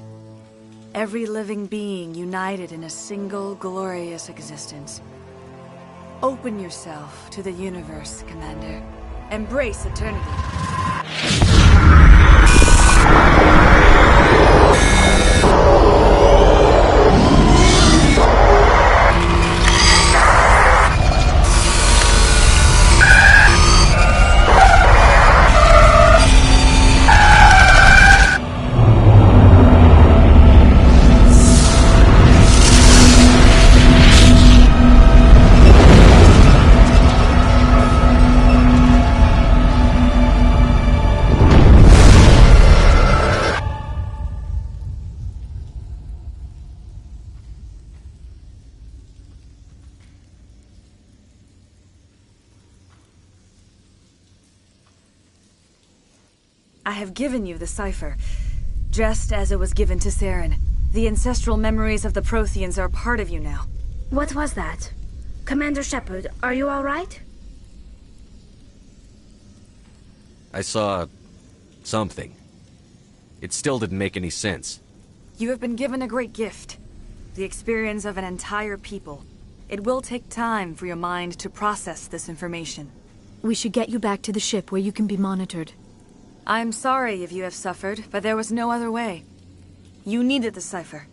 Every living being united in a single glorious existence. Open yourself to the universe, Commander. Embrace eternity. I have given you the cipher, just as it was given to Saren. The ancestral memories of the Protheans are part of you now. What was that? Commander Shepard, are you all right? I saw something. It still didn't make any sense. You have been given a great gift. The experience of an entire people. It will take time for your mind to process this information. We should get you back to the ship where you can be monitored. I am sorry if you have suffered, but there was no other way. You needed the cipher.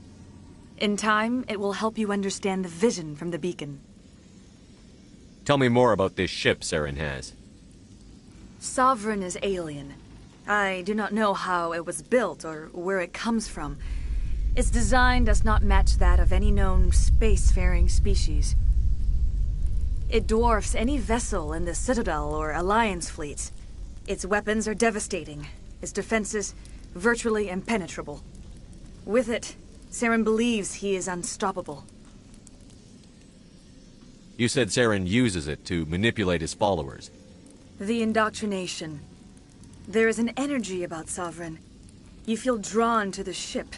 In time, it will help you understand the vision from the beacon. Tell me more about this ship Saren has. Sovereign is alien. I do not know how it was built or where it comes from. Its design does not match that of any known spacefaring species. It dwarfs any vessel in the Citadel or Alliance fleets. Its weapons are devastating, its defenses virtually impenetrable. With it, Saren believes he is unstoppable. You said Saren uses it to manipulate his followers. The indoctrination. There is an energy about Sovereign. You feel drawn to the ship.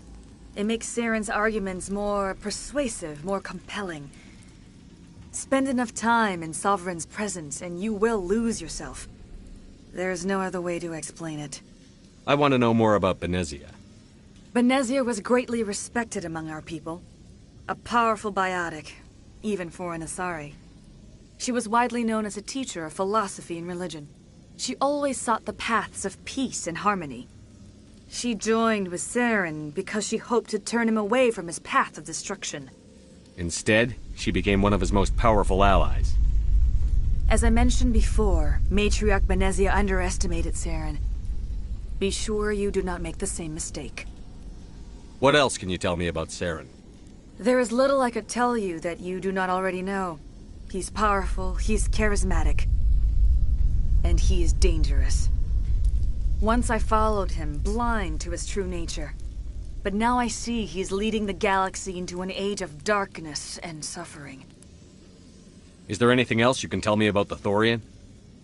It makes Saren's arguments more persuasive, more compelling. Spend enough time in Sovereign's presence and you will lose yourself. There is no other way to explain it. I want to know more about Benezia. Benezia was greatly respected among our people. A powerful biotic, even for an Asari. She was widely known as a teacher of philosophy and religion. She always sought the paths of peace and harmony. She joined with Saren because she hoped to turn him away from his path of destruction. Instead, she became one of his most powerful allies. As I mentioned before, Matriarch Benezia underestimated Saren. Be sure you do not make the same mistake. What else can you tell me about Saren? There is little I could tell you that you do not already know. He's powerful, he's charismatic, and he is dangerous. Once I followed him, blind to his true nature. But now I see he's leading the galaxy into an age of darkness and suffering. Is there anything else you can tell me about the Thorian?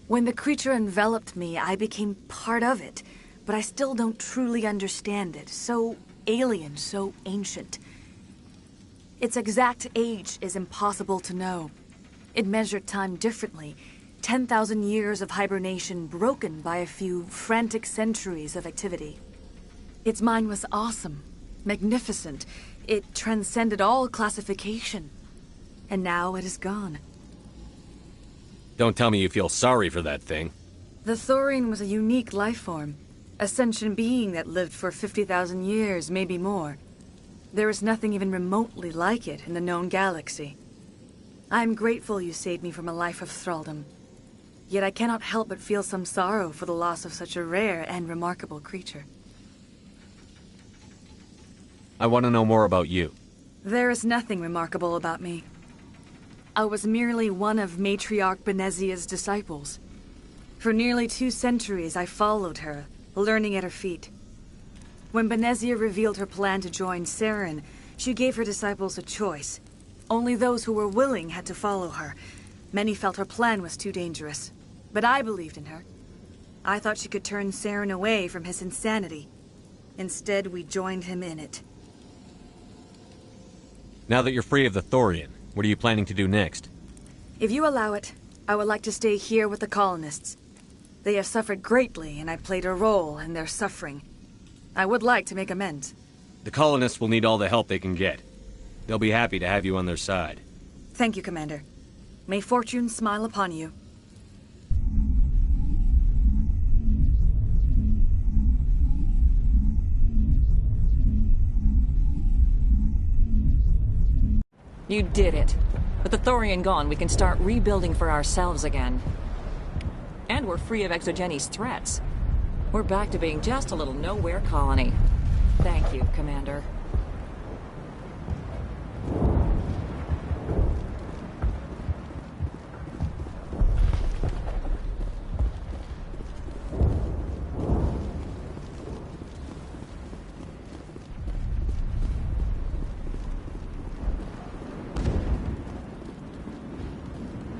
When the creature enveloped me, I became part of it, but I still don't truly understand it. So alien, so ancient. Its exact age is impossible to know. It measured time differently. 10,000 years of hibernation broken by a few frantic centuries of activity. Its mind was awesome, magnificent. It transcended all classification. And now it is gone. Don't tell me you feel sorry for that thing. The Thorian was a unique life form. A sentient being that lived for 50,000 years, maybe more. There is nothing even remotely like it in the known galaxy. I'm grateful you saved me from a life of thraldom. Yet I cannot help but feel some sorrow for the loss of such a rare and remarkable creature. I want to know more about you. There is nothing remarkable about me. I was merely one of Matriarch Benezia's disciples. For nearly 2 centuries I followed her, learning at her feet. When Benezia revealed her plan to join Saren, she gave her disciples a choice. Only those who were willing had to follow her. Many felt her plan was too dangerous, but I believed in her. I thought she could turn Saren away from his insanity. Instead, we joined him in it. Now that you're free of the Thorian, what are you planning to do next? If you allow it, I would like to stay here with the colonists. They have suffered greatly, and I played a role in their suffering. I would like to make amends. The colonists will need all the help they can get. They'll be happy to have you on their side. Thank you, Commander. May fortune smile upon you. You did it. With the Thorian gone, we can start rebuilding for ourselves again. And we're free of Exogenes' threats. We're back to being just a little nowhere colony. Thank you, Commander.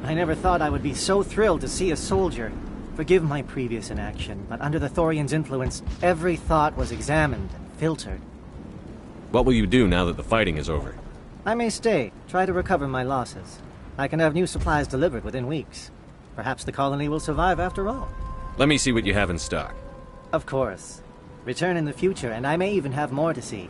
I never thought I would be so thrilled to see a soldier. Forgive my previous inaction, but under the Thorian's influence, every thought was examined and filtered. What will you do now that the fighting is over? I may stay, try to recover my losses. I can have new supplies delivered within weeks. Perhaps the colony will survive after all. Let me see what you have in stock. Of course. Return in the future, and I may even have more to see.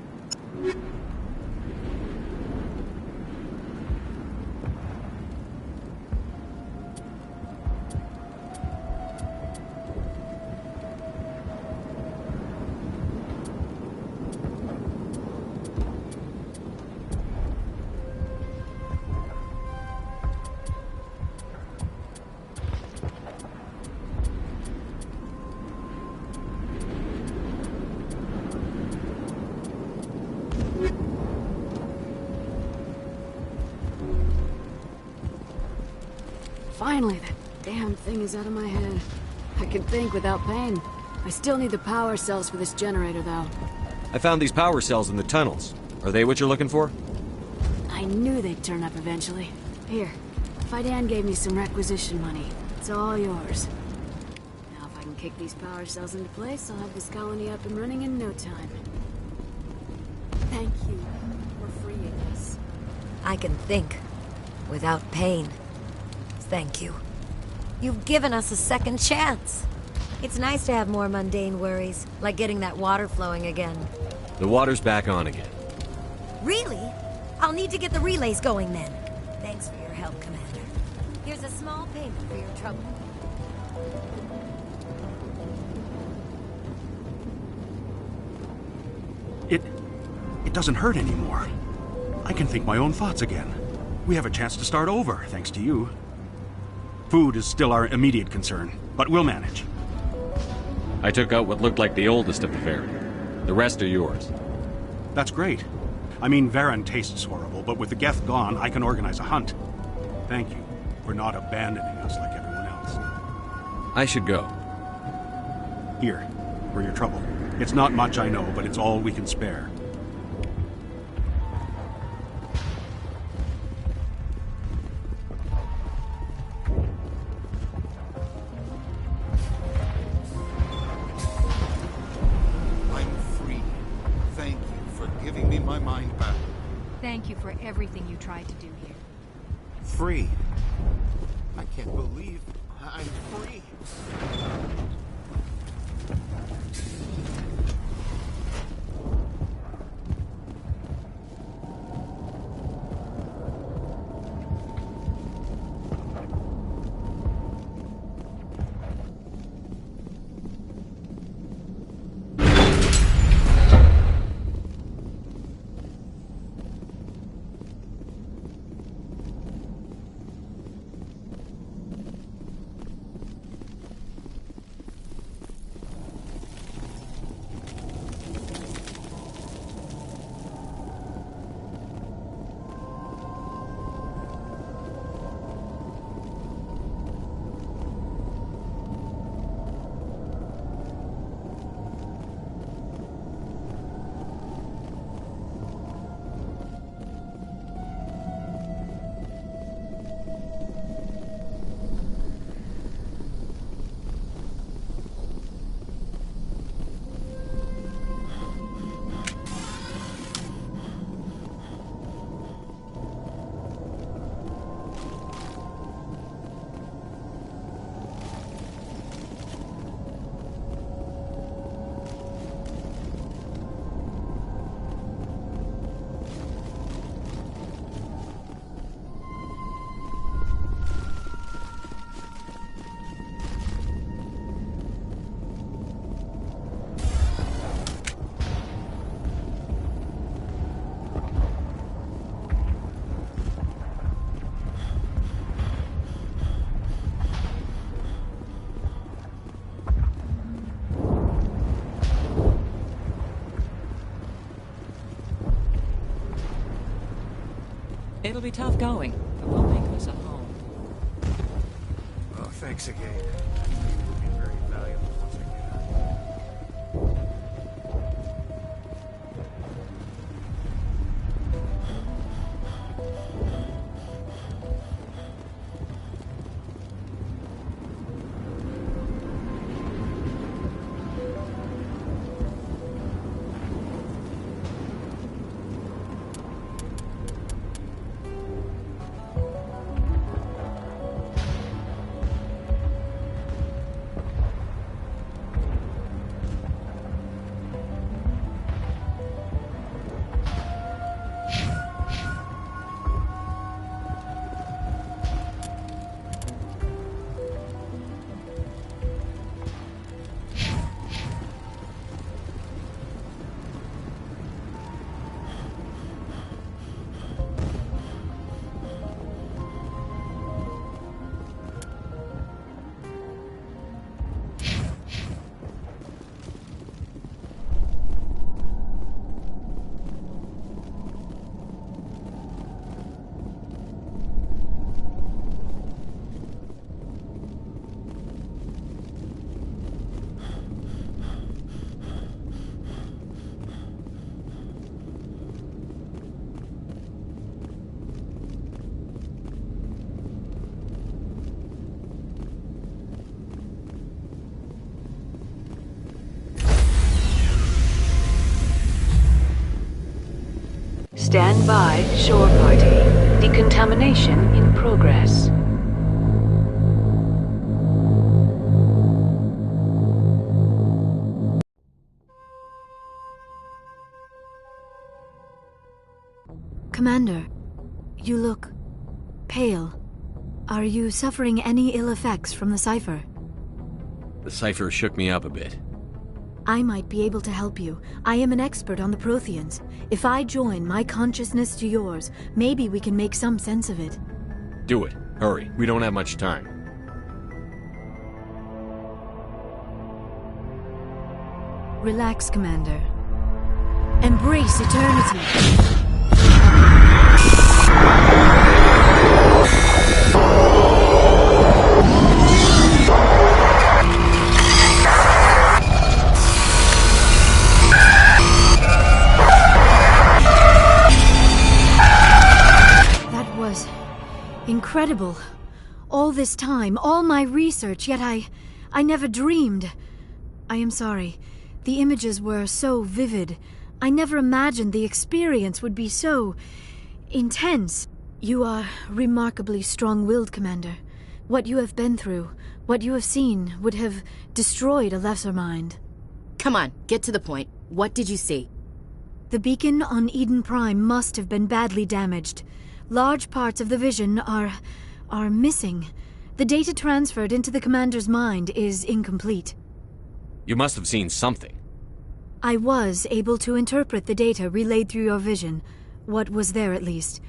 Finally, that damn thing is out of my head. I can think without pain. I still need the power cells for this generator, though. I found these power cells in the tunnels. Are they what you're looking for? I knew they'd turn up eventually. Here, Fidan gave me some requisition money. It's all yours. Now if I can kick these power cells into place, I'll have this colony up and running in no time. Thank you for freeing us. I can think without pain. Thank you. You've given us a second chance. It's nice to have more mundane worries, like getting that water flowing again. The water's back on again. Really? I'll need to get the relays going then. Thanks for your help, Commander. Here's a small payment for your trouble. It doesn't hurt anymore. I can think my own thoughts again. We have a chance to start over, thanks to you. Food is still our immediate concern, but we'll manage. I took out what looked like the oldest of the variant. The rest are yours. That's great. I mean, Varen tastes horrible, but with the Geth gone, I can organize a hunt. Thank you for not abandoning us like everyone else. I should go. Here, for your trouble. It's not much, I know, but it's all we can spare. Thank you for everything you tried to do here. Free. I can't believe I'm free. It'll be tough going, but we'll make this a home. Oh, thanks again. You've been very valuable once again. Stand by, shore party. Decontamination in progress. Commander, you look pale. Are you suffering any ill effects from the cipher? The cipher shook me up a bit. I might be able to help you. I am an expert on the Protheans. If I join my consciousness to yours, maybe we can make some sense of it. Do it. Hurry. We don't have much time. Relax, Commander. Embrace eternity. That was incredible. All this time, all my research, yet I never dreamed. I am sorry. The images were so vivid. I never imagined the experience would be so intense. You are remarkably strong-willed, Commander. What you have been through, what you have seen, would have destroyed a lesser mind. Come on, get to the point. What did you see? The beacon on Eden Prime must have been badly damaged. Large parts of the vision are missing. The data transferred into the Commander's mind is incomplete. You must have seen something. I was able to interpret the data relayed through your vision, what was there at least,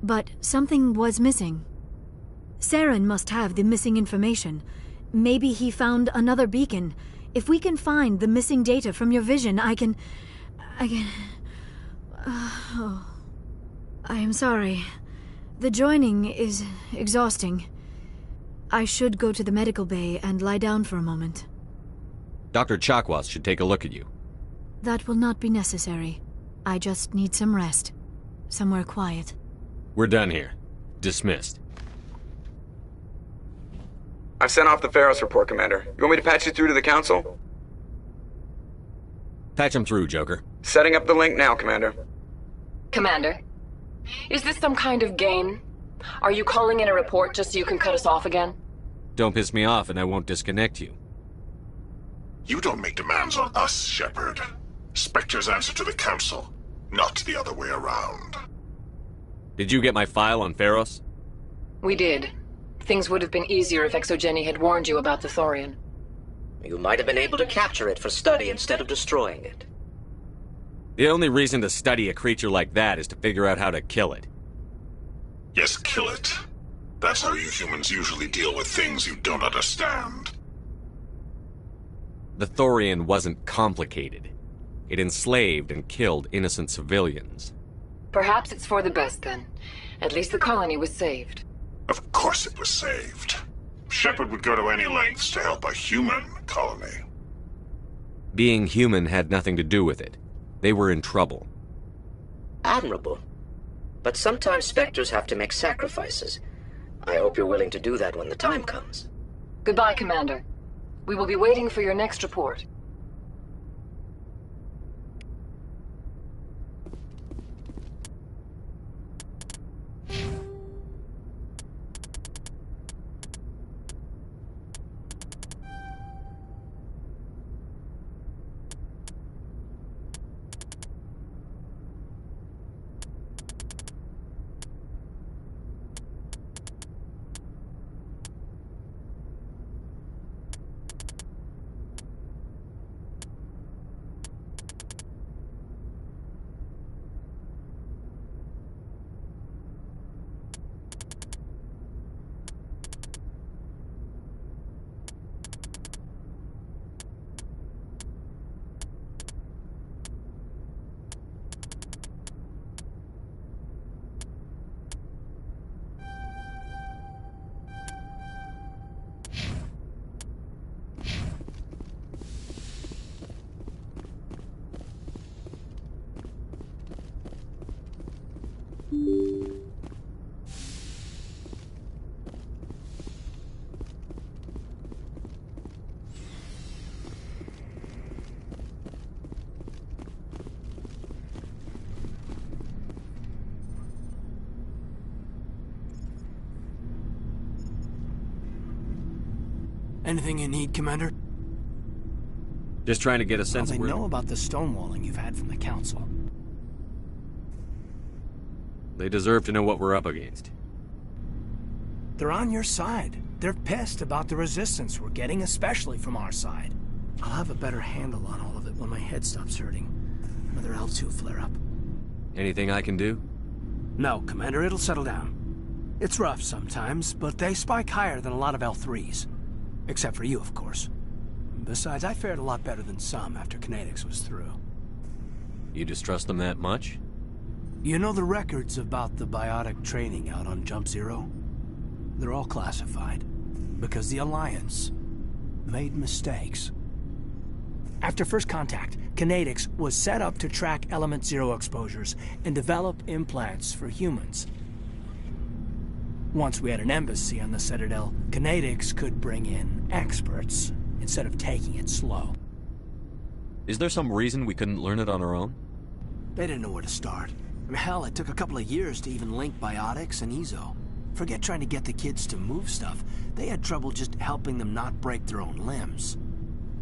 but something was missing. Saren must have the missing information. Maybe he found another beacon. If we can find the missing data from your vision, I can... I am sorry. The joining is exhausting. I should go to the medical bay and lie down for a moment. Dr. Chakwas should take a look at you. That will not be necessary. I just need some rest. Somewhere quiet. We're done here. Dismissed. I've sent off the Pharos report, Commander. You want me to patch you through to the Council? Patch him through, Joker. Setting up the link now, Commander. Commander, is this some kind of game? Are you calling in a report just so you can cut us off again? Don't piss me off and I won't disconnect you. You don't make demands on us, Shepard. Spectres answer to the Council, not the other way around. Did you get my file on Pharos? We did. Things would have been easier if Exogeny had warned you about the Thorian. You might have been able to capture it for study instead of destroying it. The only reason to study a creature like that is to figure out how to kill it. Yes, kill it. That's how you humans usually deal with things you don't understand. The Thorian wasn't complicated. It enslaved and killed innocent civilians. Perhaps it's for the best then. At least the colony was saved. Of course it was saved. Shepard would go to any lengths to help a human colony. Being human had nothing to do with it. They were in trouble. Admirable. But sometimes Spectres have to make sacrifices. I hope you're willing to do that when the time comes. Goodbye, Commander. We will be waiting for your next report. Anything you need, Commander? Just trying to get a sense They of where... know about the stonewalling you've had from the Council. They deserve to know what we're up against. They're on your side. They're pissed about the resistance we're getting, especially from our side. I'll have a better handle on all of it when my head stops hurting. Another L2 flare-up. Anything I can do? No, Commander, it'll settle down. It's rough sometimes, but they spike higher than a lot of L3s. Except for you, of course. Besides, I fared a lot better than some after Kinetics was through. You distrust them that much? You know the records about the biotic training out on Jump Zero? They're all classified. Because the Alliance made mistakes. After first contact, Kinetics was set up to track Element Zero exposures and develop implants for humans. Once we had an embassy on the Citadel, Kinetics could bring in experts instead of taking it slow. Is there some reason we couldn't learn it on our own? They didn't know where to start. I mean, hell, it took a couple of years to even link biotics and EZO. Forget trying to get the kids to move stuff. They had trouble just helping them not break their own limbs.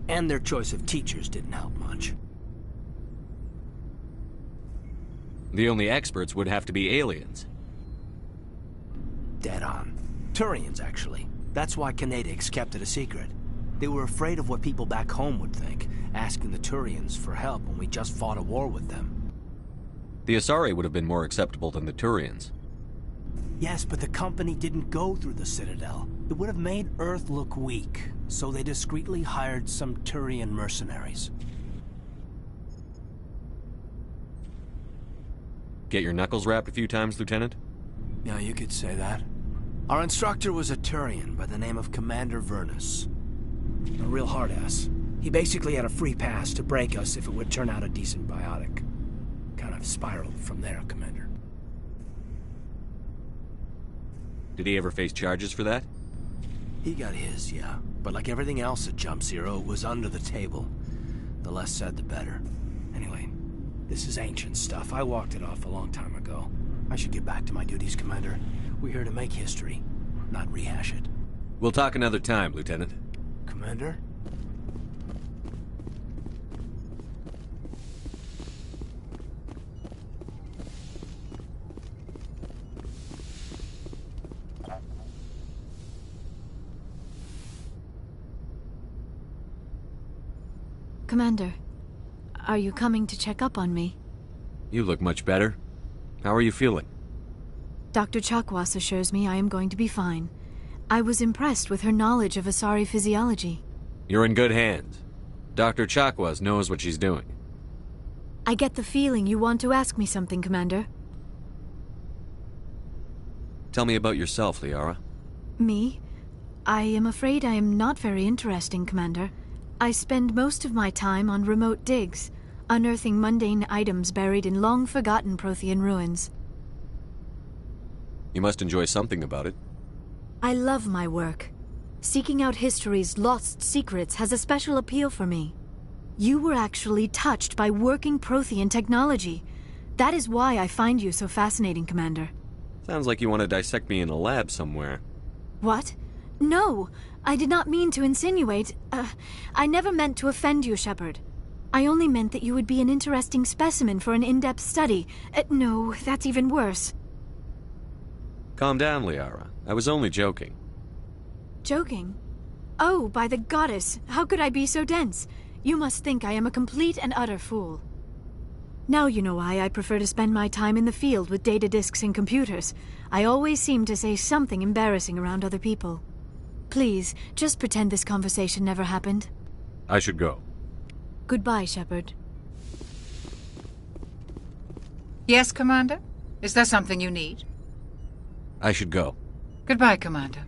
And their choice of teachers didn't help much. The only experts would have to be aliens. Dead on. Turians, actually. That's why Kinetics kept it a secret. They were afraid of what people back home would think, asking the Turians for help when we just fought a war with them. The Asari would have been more acceptable than the Turians. Yes, but the company didn't go through the Citadel. It would have made Earth look weak, so they discreetly hired some Turian mercenaries. Get your knuckles rapped a few times, Lieutenant? Yeah, you could say that. Our instructor was a Turian by the name of Commander Vernus. A real hard-ass. He basically had a free pass to break us if it would turn out a decent biotic. Kind of spiraled from there, Commander. Did he ever face charges for that? He got his, yeah. But like everything else at Jump Zero, it was under the table. The less said, the better. Anyway, this is ancient stuff. I walked it off a long time ago. I should get back to my duties, Commander. We're here to make history, not rehash it. We'll talk another time, Lieutenant. Commander? Commander, are you coming to check up on me? You look much better. How are you feeling? Dr. Chakwas assures me I am going to be fine. I was impressed with her knowledge of Asari physiology. You're in good hands. Dr. Chakwas knows what she's doing. I get the feeling you want to ask me something, Commander. Tell me about yourself, Liara. Me? I am afraid I am not very interesting, Commander. I spend most of my time on remote digs, unearthing mundane items buried in long-forgotten Prothean ruins. You must enjoy something about it. I love my work. Seeking out history's lost secrets has a special appeal for me. You were actually touched by working Prothean technology. That is why I find you so fascinating, Commander. Sounds like you want to dissect me in a lab somewhere. What? No! I did not mean to insinuate. I never meant to offend you, Shepard. I only meant that you would be an interesting specimen for an in-depth study. No, that's even worse. Calm down, Liara. I was only joking. Joking? Oh, by the goddess, how could I be so dense? You must think I am a complete and utter fool. Now you know why I prefer to spend my time in the field with data disks and computers. I always seem to say something embarrassing around other people. Please, just pretend this conversation never happened. I should go. Goodbye, Shepard. Yes, Commander? Is there something you need? I should go. Goodbye, Commander.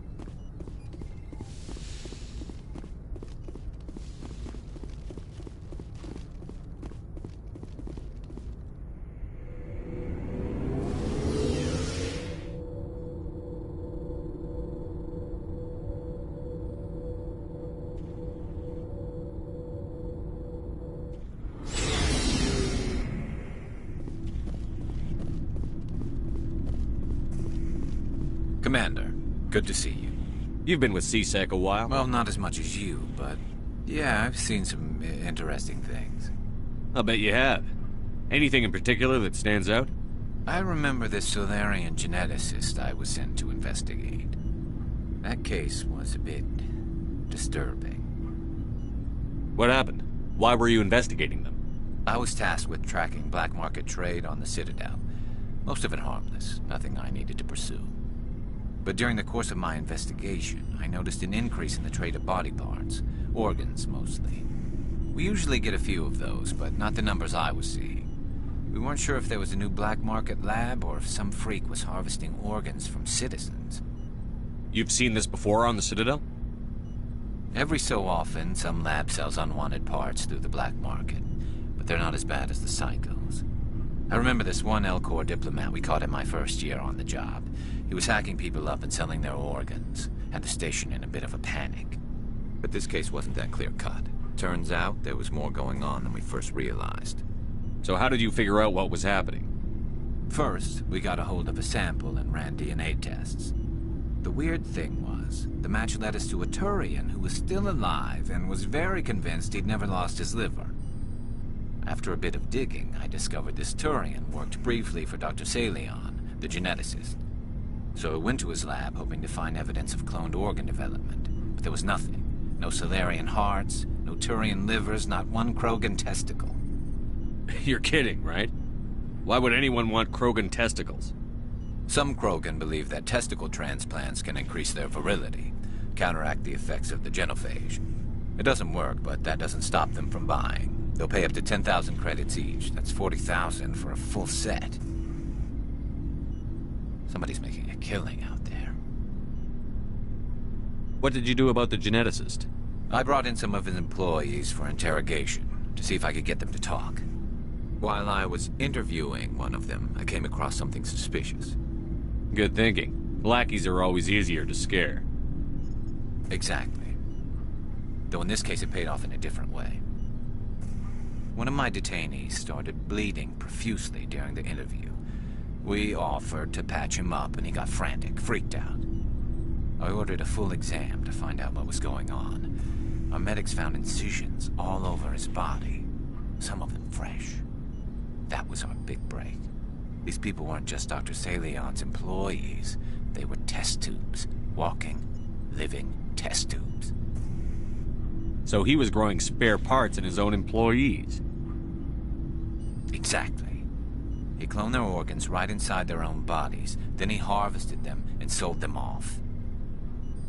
Commander, good to see you. You've been with CSEC a while. Well, not as much as you, but yeah, I've seen some interesting things. I'll bet you have. Anything in particular that stands out? I remember this Solarian geneticist I was sent to investigate. That case was a bit disturbing. What happened? Why were you investigating them? I was tasked with tracking black market trade on the Citadel. Most of it harmless, nothing I needed to pursue. But during the course of my investigation, I noticed an increase in the trade of body parts, organs mostly. We usually get a few of those, but not the numbers I was seeing. We weren't sure if there was a new black market lab or if some freak was harvesting organs from citizens. You've seen this before on the Citadel? Every so often, some lab sells unwanted parts through the black market, but they're not as bad as the cycles. I remember this one Elcor diplomat we caught in my first year on the job. He was hacking people up and selling their organs, had the station in a bit of a panic. But this case wasn't that clear-cut. Turns out there was more going on than we first realized. So how did you figure out what was happening? First, we got a hold of a sample and ran DNA tests. The weird thing was, the match led us to a Turian who was still alive and was very convinced he'd never lost his liver. After a bit of digging, I discovered this Turian worked briefly for Dr. Salion, the geneticist. So I went to his lab hoping to find evidence of cloned organ development, but there was nothing. No Solarian hearts, no Turian livers, not one Krogan testicle. You're kidding, right? Why would anyone want Krogan testicles? Some Krogan believe that testicle transplants can increase their virility, counteract the effects of the genophage. It doesn't work, but that doesn't stop them from buying. They'll pay up to 10,000 credits each. That's 40,000 for a full set. Somebody's making a killing out there. What did you do about the geneticist? I brought in some of his employees for interrogation, to see if I could get them to talk. While I was interviewing one of them, I came across something suspicious. Good thinking. Lackeys are always easier to scare. Exactly. Though in this case it paid off in a different way. One of my detainees started bleeding profusely during the interview. We offered to patch him up and he got frantic, freaked out. I ordered a full exam to find out what was going on. Our medics found incisions all over his body, some of them fresh. That was our big break. These people weren't just Dr. Salion's employees. They were test tubes. Walking, living test tubes. So he was growing spare parts in his own employees? Exactly. He cloned their organs right inside their own bodies. Then he harvested them and sold them off.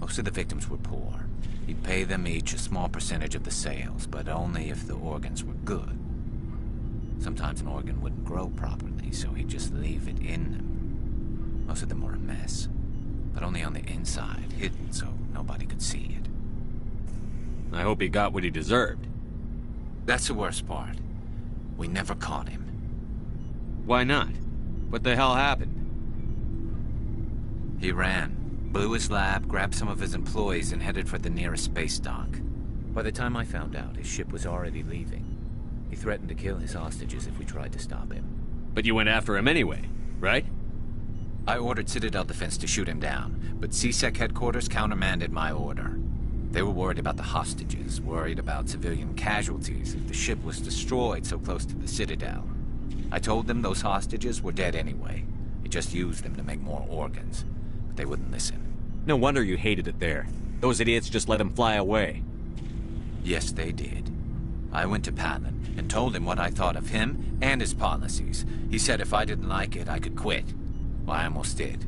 Most of the victims were poor. He'd pay them each a small percentage of the sales, but only if the organs were good. Sometimes an organ wouldn't grow properly, so he'd just leave it in them. Most of them were a mess, but only on the inside, hidden so nobody could see it. I hope he got what he deserved. That's the worst part. We never caught him. Why not? What the hell happened? He ran, blew his lab, grabbed some of his employees, and headed for the nearest space dock. By the time I found out, his ship was already leaving. He threatened to kill his hostages if we tried to stop him. But you went after him anyway, right? I ordered Citadel Defense to shoot him down, but CSEC headquarters countermanded my order. They were worried about the hostages, worried about civilian casualties if the ship was destroyed so close to the Citadel. I told them those hostages were dead anyway. He just used them to make more organs. But they wouldn't listen. No wonder you hated it there. Those idiots just let him fly away. Yes, they did. I went to Palin and told him what I thought of him and his policies. He said if I didn't like it, I could quit. Well, I almost did.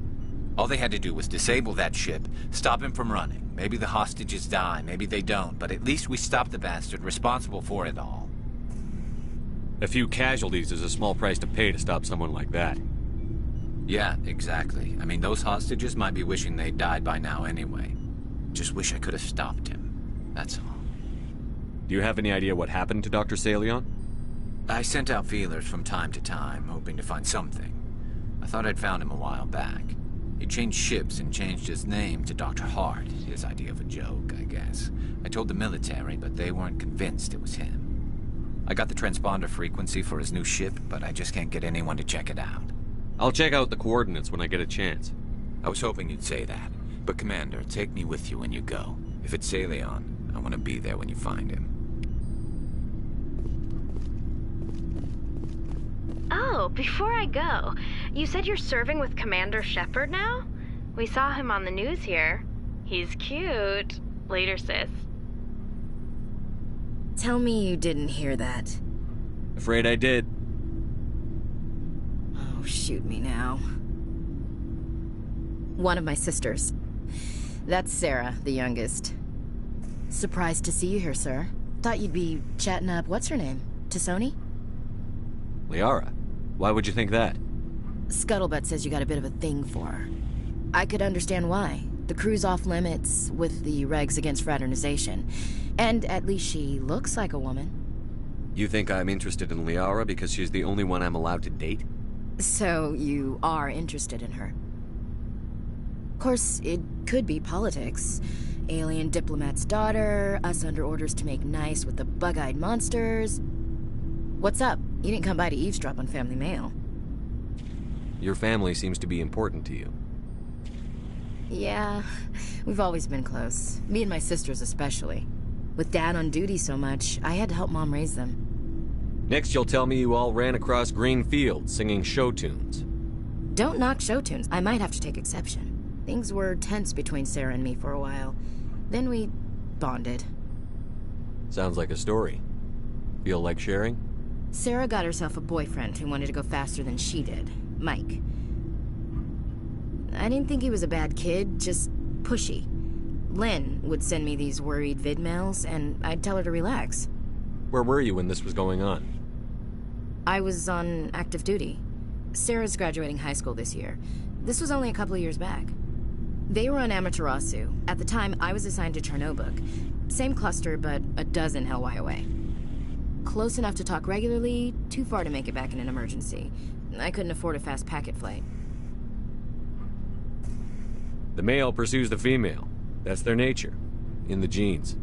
All they had to do was disable that ship, stop him from running. Maybe the hostages die, maybe they don't, but at least we stopped the bastard responsible for it all. A few casualties is a small price to pay to stop someone like that. Yeah, exactly. I mean, those hostages might be wishing they'd died by now anyway. Just wish I could have stopped him. That's all. Do you have any idea what happened to Dr. Salion? I sent out feelers from time to time, hoping to find something. I thought I'd found him a while back. He changed ships and changed his name to Dr. Hart, his idea of a joke, I guess. I told the military, but they weren't convinced it was him. I got the transponder frequency for his new ship, but I just can't get anyone to check it out. I'll check out the coordinates when I get a chance. I was hoping you'd say that. But Commander, take me with you when you go. If it's Leon, I want to be there when you find him. Oh, before I go, you said you're serving with Commander Shepard now? We saw him on the news here. He's cute. Later, sis. Tell me you didn't hear that. Afraid I did. Oh, shoot me now. One of my sisters. That's Sarah, the youngest. Surprised to see you here, sir. Thought you'd be chatting up, what's her name? Tassoni? Liara, why would you think that? Scuttlebutt says you got a bit of a thing for her. I could understand why. The crew's off limits with the regs against fraternization. And at least she looks like a woman. You think I'm interested in Liara because she's the only one I'm allowed to date? So you are interested in her. Of course, it could be politics. Alien diplomat's daughter, us under orders to make nice with the bug-eyed monsters. What's up? You didn't come by to eavesdrop on family mail. Your family seems to be important to you. Yeah, we've always been close. Me and my sisters especially. With Dad on duty so much, I had to help Mom raise them. Next you'll tell me you all ran across green fields singing show tunes. Don't knock show tunes. I might have to take exception. Things were tense between Sarah and me for a while. Then we bonded. Sounds like a story. Feel like sharing? Sarah got herself a boyfriend who wanted to go faster than she did. Mike. I didn't think he was a bad kid, just pushy. Lynn would send me these worried vidmails, and I'd tell her to relax. Where were you when this was going on? I was on active duty. Sarah's graduating high school this year. This was only a couple of years back. They were on Amaterasu. At the time, I was assigned to Chernobog. Same cluster, but a dozen LY away. Close enough to talk regularly, too far to make it back in an emergency. I couldn't afford a fast packet flight. The male pursues the female. That's their nature. In the genes.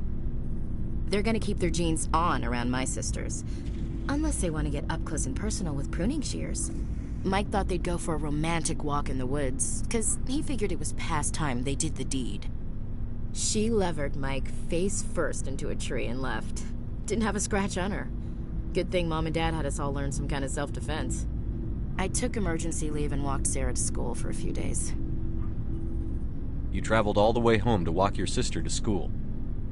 They're gonna keep their genes on around my sisters. Unless they want to get up close and personal with pruning shears. Mike thought they'd go for a romantic walk in the woods, because he figured it was past time they did the deed. She levered Mike face first into a tree and left. Didn't have a scratch on her. Good thing Mom and Dad had us all learn some kind of self-defense. I took emergency leave and walked Sarah to school for a few days. You traveled all the way home to walk your sister to school.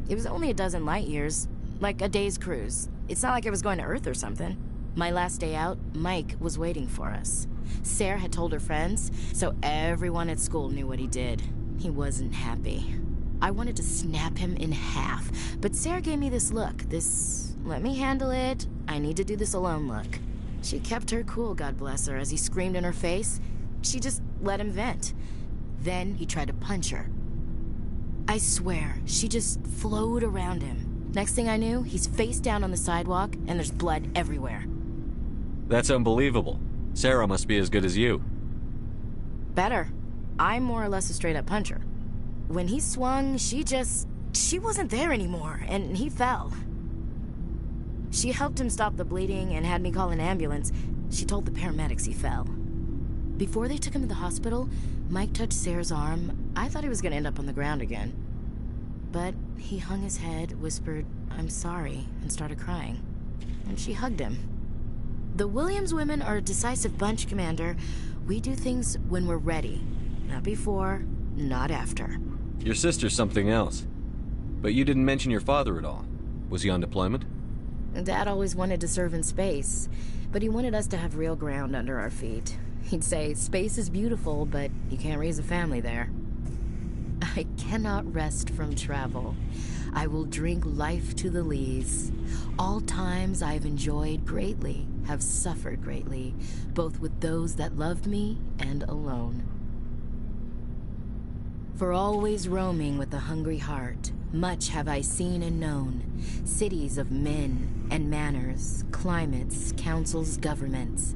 It was only a dozen light years, like a day's cruise. It's not like I was going to Earth or something. My last day out, Mike was waiting for us. Sarah had told her friends, so everyone at school knew what he did. He wasn't happy. I wanted to snap him in half, but Sarah gave me this look, this let me handle it, I need to do this alone look. She kept her cool, God bless her, as he screamed in her face. She just let him vent. Then he tried to punch her. I swear, she just flowed around him. Next thing I knew, he's face down on the sidewalk, and there's blood everywhere. That's unbelievable. Sarah must be as good as you. Better. I'm more or less a straight-up puncher. When he swung, she wasn't there anymore, and he fell. She helped him stop the bleeding and had me call an ambulance. She told the paramedics he fell. Before they took him to the hospital, Mike touched Sarah's arm. I thought he was gonna end up on the ground again. But he hung his head, whispered, "I'm sorry," and started crying. And she hugged him. The Williams women are a decisive bunch, Commander. We do things when we're ready. Not before, not after. Your sister's something else. But you didn't mention your father at all. Was he on deployment? Dad always wanted to serve in space, but he wanted us to have real ground under our feet. He'd say, space is beautiful, but you can't raise a family there. I cannot rest from travel. I will drink life to the lees. All times I've enjoyed greatly, have suffered greatly, both with those that loved me and alone. For always roaming with a hungry heart, much have I seen and known, cities of men and manners, climates, councils, governments.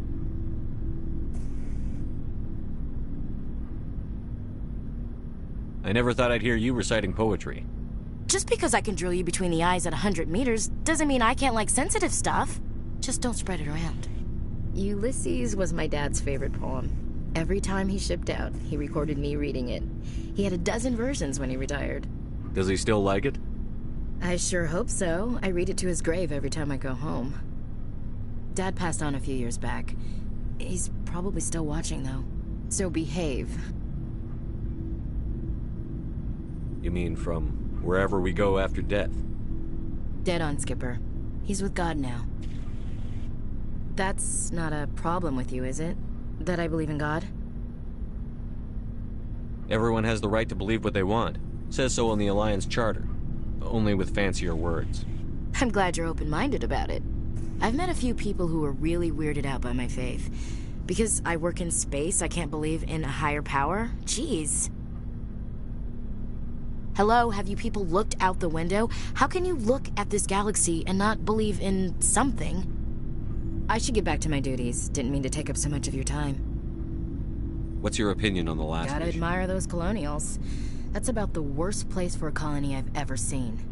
I never thought I'd hear you reciting poetry. Just because I can drill you between the eyes at 100 meters doesn't mean I can't like sensitive stuff. Just don't spread it around. Ulysses was my dad's favorite poem. Every time he shipped out, he recorded me reading it. He had a dozen versions when he retired. Does he still like it? I sure hope so. I read it to his grave every time I go home. Dad passed on a few years back. He's probably still watching, though. So behave. You mean from wherever we go after death? Dead on, Skipper. He's with God now. That's not a problem with you, is it? That I believe in God? Everyone has the right to believe what they want. Says so in the Alliance Charter. Only with fancier words. I'm glad you're open-minded about it. I've met a few people who were really weirded out by my faith. Because I work in space, I can't believe in a higher power? Jeez. Hello, have you people looked out the window? How can you look at this galaxy and not believe in something? I should get back to my duties. Didn't mean to take up so much of your time. What's your opinion on the last Gotta mission? admire those colonials. That's about the worst place for a colony I've ever seen.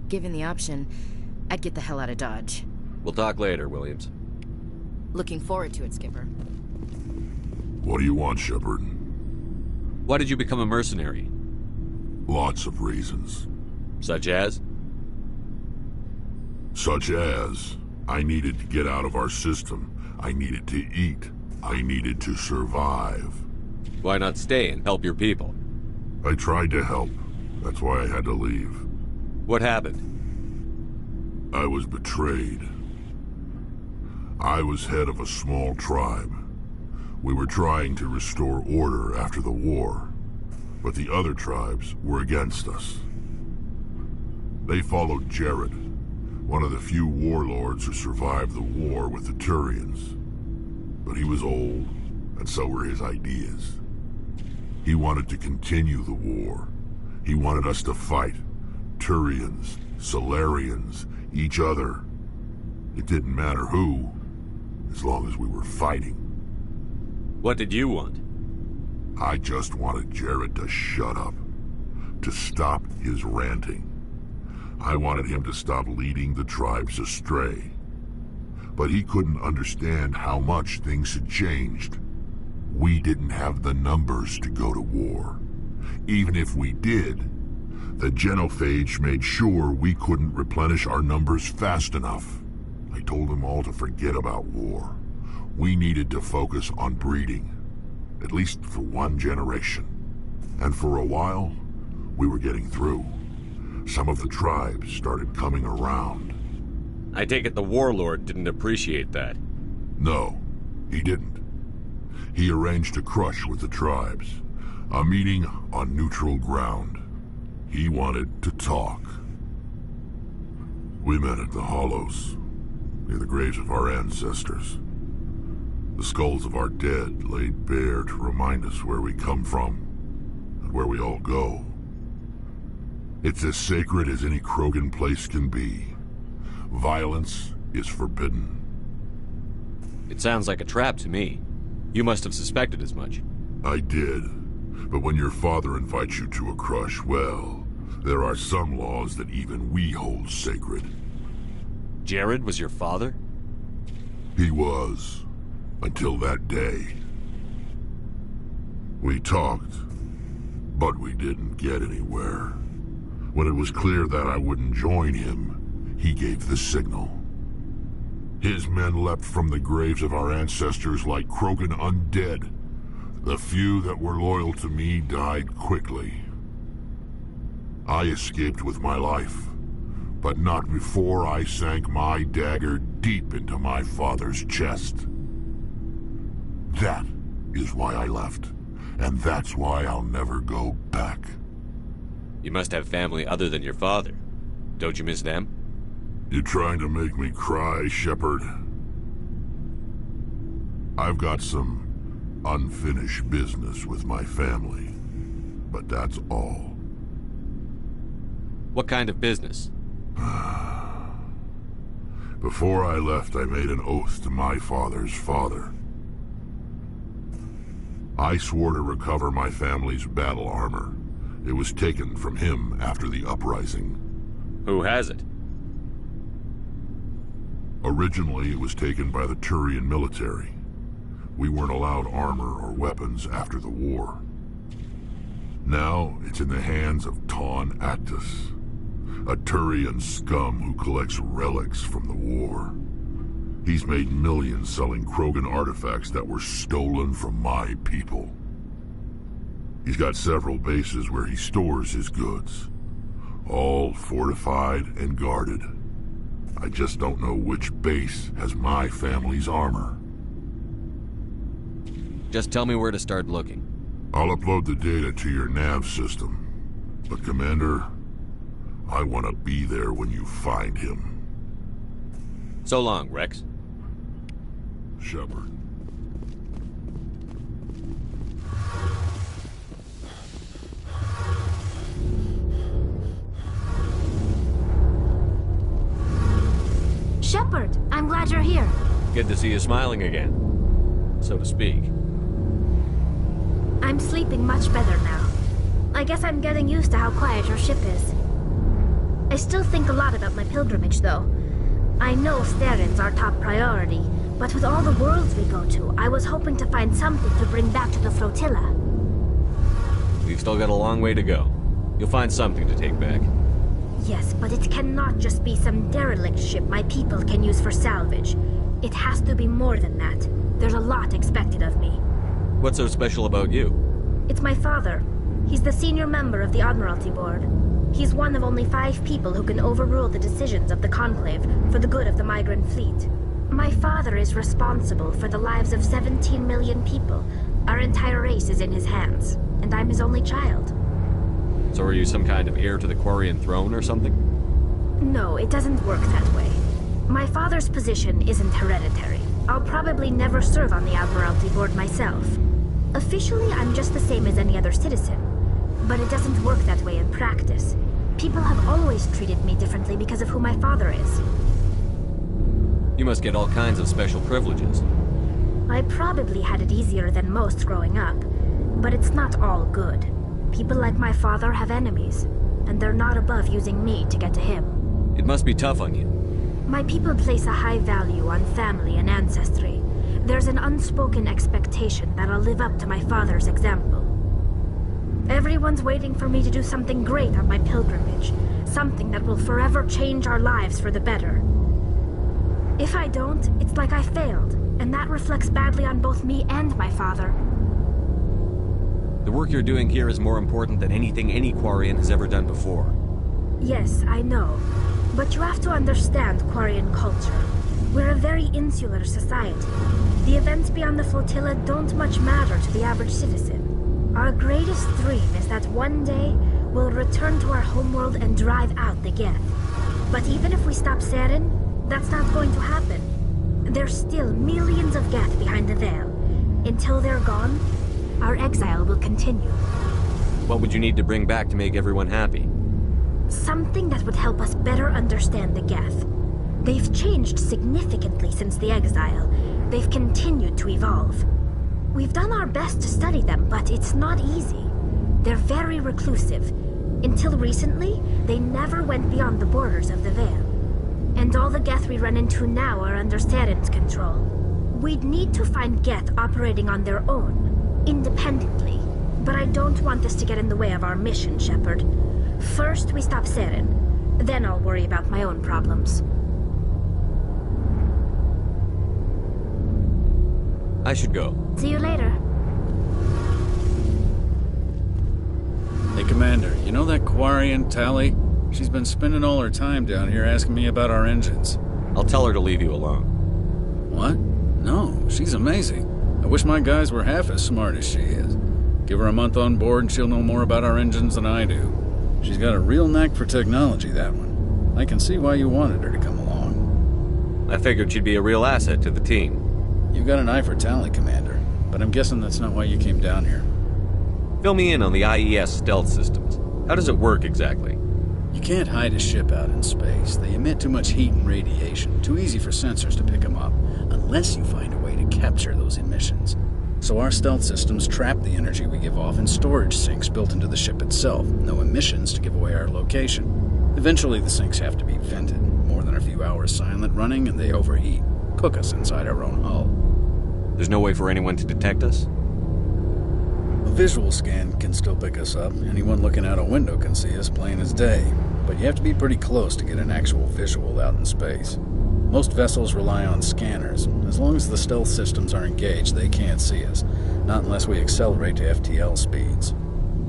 Given the option, I'd get the hell out of Dodge. We'll talk later, Williams. Looking forward to it, Skipper. What do you want, Shepard? Why did you become a mercenary? Lots of reasons. Such as? Such as, I needed to get out of our system. I needed to eat. I needed to survive. Why not stay and help your people? I tried to help. That's why I had to leave. What happened? I was betrayed. I was head of a small tribe. We were trying to restore order after the war, but the other tribes were against us. They followed Jared, one of the few warlords who survived the war with the Turians. But he was old, and so were his ideas. He wanted to continue the war. He wanted us to fight. Turians, Solarians, each other. It didn't matter who, as long as we were fighting. What did you want? I just wanted Jared to shut up, to stop his ranting. I wanted him to stop leading the tribes astray. But he couldn't understand how much things had changed. We didn't have the numbers to go to war. Even if we did, the genophage made sure we couldn't replenish our numbers fast enough. I told them all to forget about war. We needed to focus on breeding, at least for one generation. And for a while, we were getting through. Some of the tribes started coming around. I take it the warlord didn't appreciate that. No, he didn't. He arranged a crush with the tribes, a meeting on neutral ground. He wanted to talk. We met at the Hollows, near the graves of our ancestors. The skulls of our dead laid bare to remind us where we come from, and where we all go. It's as sacred as any Krogan place can be. Violence is forbidden. It sounds like a trap to me. You must have suspected as much. I did. But when your father invites you to a crush, well, there are some laws that even we hold sacred. Jared was your father? He was. Until that day. We talked, but we didn't get anywhere. When it was clear that I wouldn't join him, he gave the signal. His men leapt from the graves of our ancestors like Krogan undead. The few that were loyal to me died quickly. I escaped with my life, but not before I sank my dagger deep into my father's chest. That is why I left, and that's why I'll never go back. You must have family other than your father. Don't you miss them? You trying to make me cry, Shepard? I've got some unfinished business with my family, but that's all. What kind of business? Before I left, I made an oath to my father's father. I swore to recover my family's battle armor. It was taken from him after the uprising. Who has it? Originally, it was taken by the Turian military. we weren't allowed armor or weapons after the war. Now, it's in the hands of Ton Actus, a Turian scum who collects relics from the war. He's made millions selling Krogan artifacts that were stolen from my people. He's got several bases where he stores his goods, all fortified and guarded. I just don't know which base has my family's armor. Just tell me where to start looking. I'll upload the data to your nav system. But Commander, I want to be there when you find him. So long, Rex. Shepard. Shepard, I'm glad you're here. Good to see you smiling again, so to speak. I'm sleeping much better now. I guess I'm getting used to how quiet your ship is. I still think a lot about my pilgrimage, though. I know Starin's our top priority, but with all the worlds we go to, I was hoping to find something to bring back to the flotilla. We've still got a long way to go. You'll find something to take back. Yes, but it cannot just be some derelict ship my people can use for salvage. It has to be more than that. There's a lot expected of me. What's so special about you? It's my father. He's the senior member of the Admiralty Board. He's one of only 5 people who can overrule the decisions of the Conclave for the good of the migrant fleet. My father is responsible for the lives of 17 million people. Our entire race is in his hands, and I'm his only child. So are you some kind of heir to the Quarian throne or something? No, it doesn't work that way. My father's position isn't hereditary. I'll probably never serve on the Admiralty Board myself. Officially, I'm just the same as any other citizen. But it doesn't work that way in practice. People have always treated me differently because of who my father is. You must get all kinds of special privileges. I probably had it easier than most growing up, but it's not all good. People like my father have enemies, and they're not above using me to get to him. It must be tough on you. My people place a high value on family and ancestry. There's an unspoken expectation that I'll live up to my father's example. Everyone's waiting for me to do something great on my pilgrimage, something that will forever change our lives for the better. If I don't, it's like I failed, and that reflects badly on both me and my father. The work you're doing here is more important than anything any Quarian has ever done before. Yes, I know. But you have to understand Quarian culture. We're a very insular society. The events beyond the flotilla don't much matter to the average citizen. Our greatest dream is that one day we'll return to our homeworld and drive out the Geth. But even if we stop Saren, that's not going to happen. There's still millions of Geth behind the veil. Until they're gone, our exile will continue. What would you need to bring back to make everyone happy? Something that would help us better understand the Geth. They've changed significantly since the exile. They've continued to evolve. We've done our best to study them, but it's not easy. They're very reclusive. Until recently, they never went beyond the borders of the Veil. And all the Geth we run into now are under Saren's control. We'd need to find Geth operating on their own, independently. But I don't want this to get in the way of our mission, Shepard. First, we stop Saren. Then I'll worry about my own problems. I should go. See you later. Hey, Commander, you know that Quarian, Tally? She's been spending all her time down here asking me about our engines. I'll tell her to leave you alone. What? No, she's amazing. I wish my guys were half as smart as she is. Give her a month on board and she'll know more about our engines than I do. She's got a real knack for technology, that one. I can see why you wanted her to come along. I figured she'd be a real asset to the team. You've got an eye for Tally, Commander, but I'm guessing that's not why you came down here. Fill me in on the IES stealth systems. How does it work exactly? You can't hide a ship out in space. They emit too much heat and radiation. Too easy for sensors to pick them up, unless you find a way to capture those emissions. So our stealth systems trap the energy we give off in storage sinks built into the ship itself. No emissions to give away our location. Eventually the sinks have to be vented. More than a few hours silent running and they overheat. Cook us inside our own hull. There's no way for anyone to detect us? A visual scan can still pick us up. Anyone looking out a window can see us plain as day. But you have to be pretty close to get an actual visual out in space. Most vessels rely on scanners. As long as the stealth systems are engaged, they can't see us. Not unless we accelerate to FTL speeds.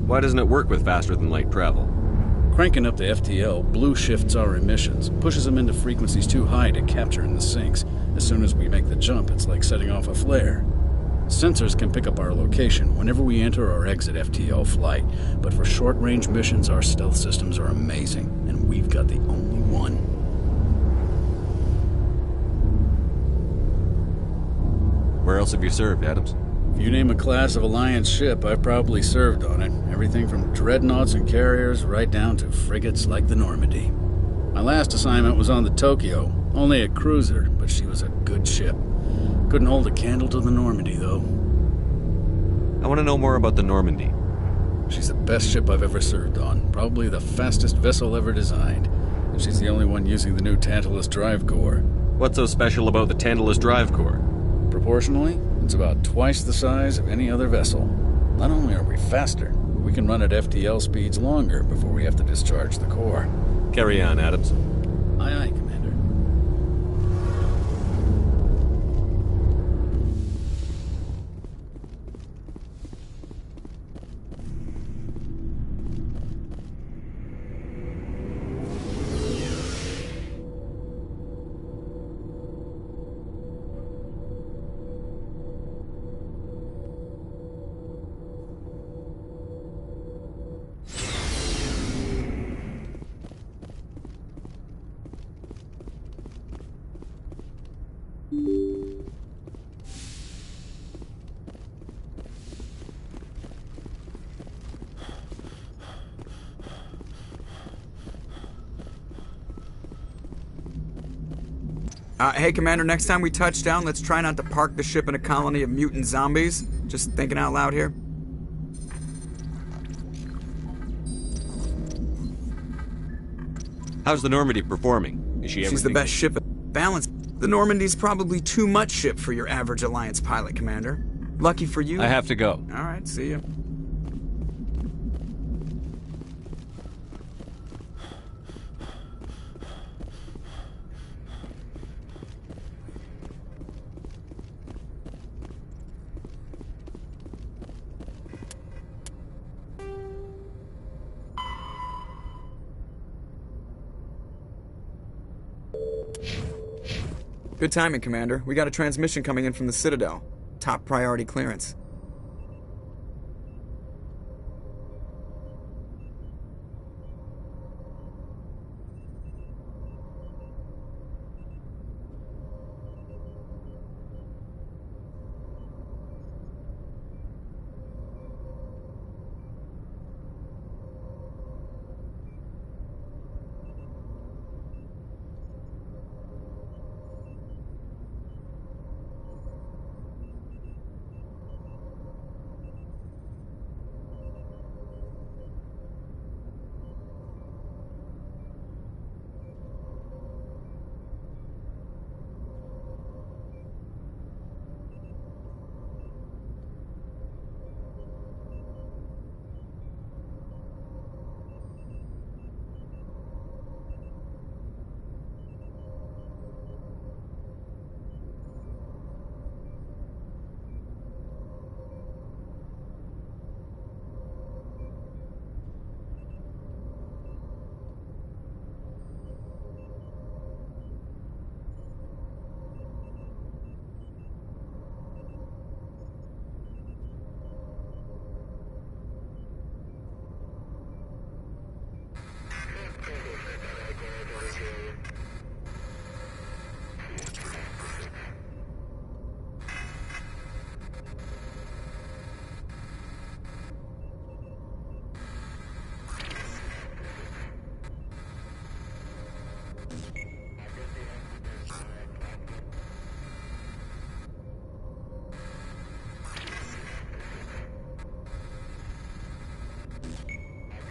Why doesn't it work with faster-than-light travel? Cranking up to FTL blue shifts our emissions, pushes them into frequencies too high to capture in the sinks. As soon as we make the jump, it's like setting off a flare. Sensors can pick up our location whenever we enter or exit FTL flight, but for short-range missions, our stealth systems are amazing, and we've got the only one. Where else have you served, Adams? If you name a class of Alliance ship, I've probably served on it. Everything from dreadnoughts and carriers right down to frigates like the Normandy. My last assignment was on the Tokyo, only a cruiser, but she was a good ship. Couldn't hold a candle to the Normandy, though. I want to know more about the Normandy. She's the best ship I've ever served on, probably the fastest vessel ever designed. And she's the only one using the new Tantalus drive core. What's so special about the Tantalus drive core? Proportionally, it's about twice the size of any other vessel. Not only are we faster, but we can run at FTL speeds longer before we have to discharge the core. Carry on, Adams. Aye, aye, Commander. Hey, Commander, next time we touch down, let's try not to park the ship in a colony of mutant zombies. Just thinking out loud here. How's the Normandy performing? Is she She's the best ship. Balance. The Normandy's probably too much ship for your average Alliance pilot, Commander. Lucky for you. I have to go. All right, see ya. Good timing, Commander. We got a transmission coming in from the Citadel. Top priority clearance.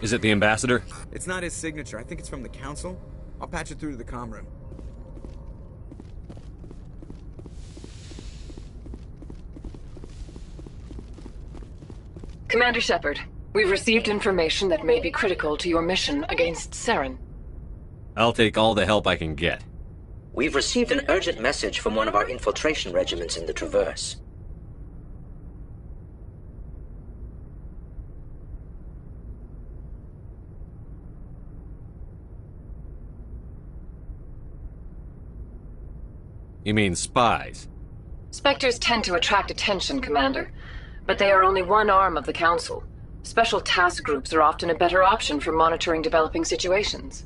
Is it the ambassador? It's not his signature. I think it's from the Council. I'll patch it through to the comm room. Commander Shepard, we've received information that may be critical to your mission against Saren. I'll take all the help I can get. We've received an urgent message from one of our infiltration regiments in the Traverse. You mean spies? Spectres tend to attract attention, Commander, but they are only one arm of the Council. Special task groups are often a better option for monitoring developing situations.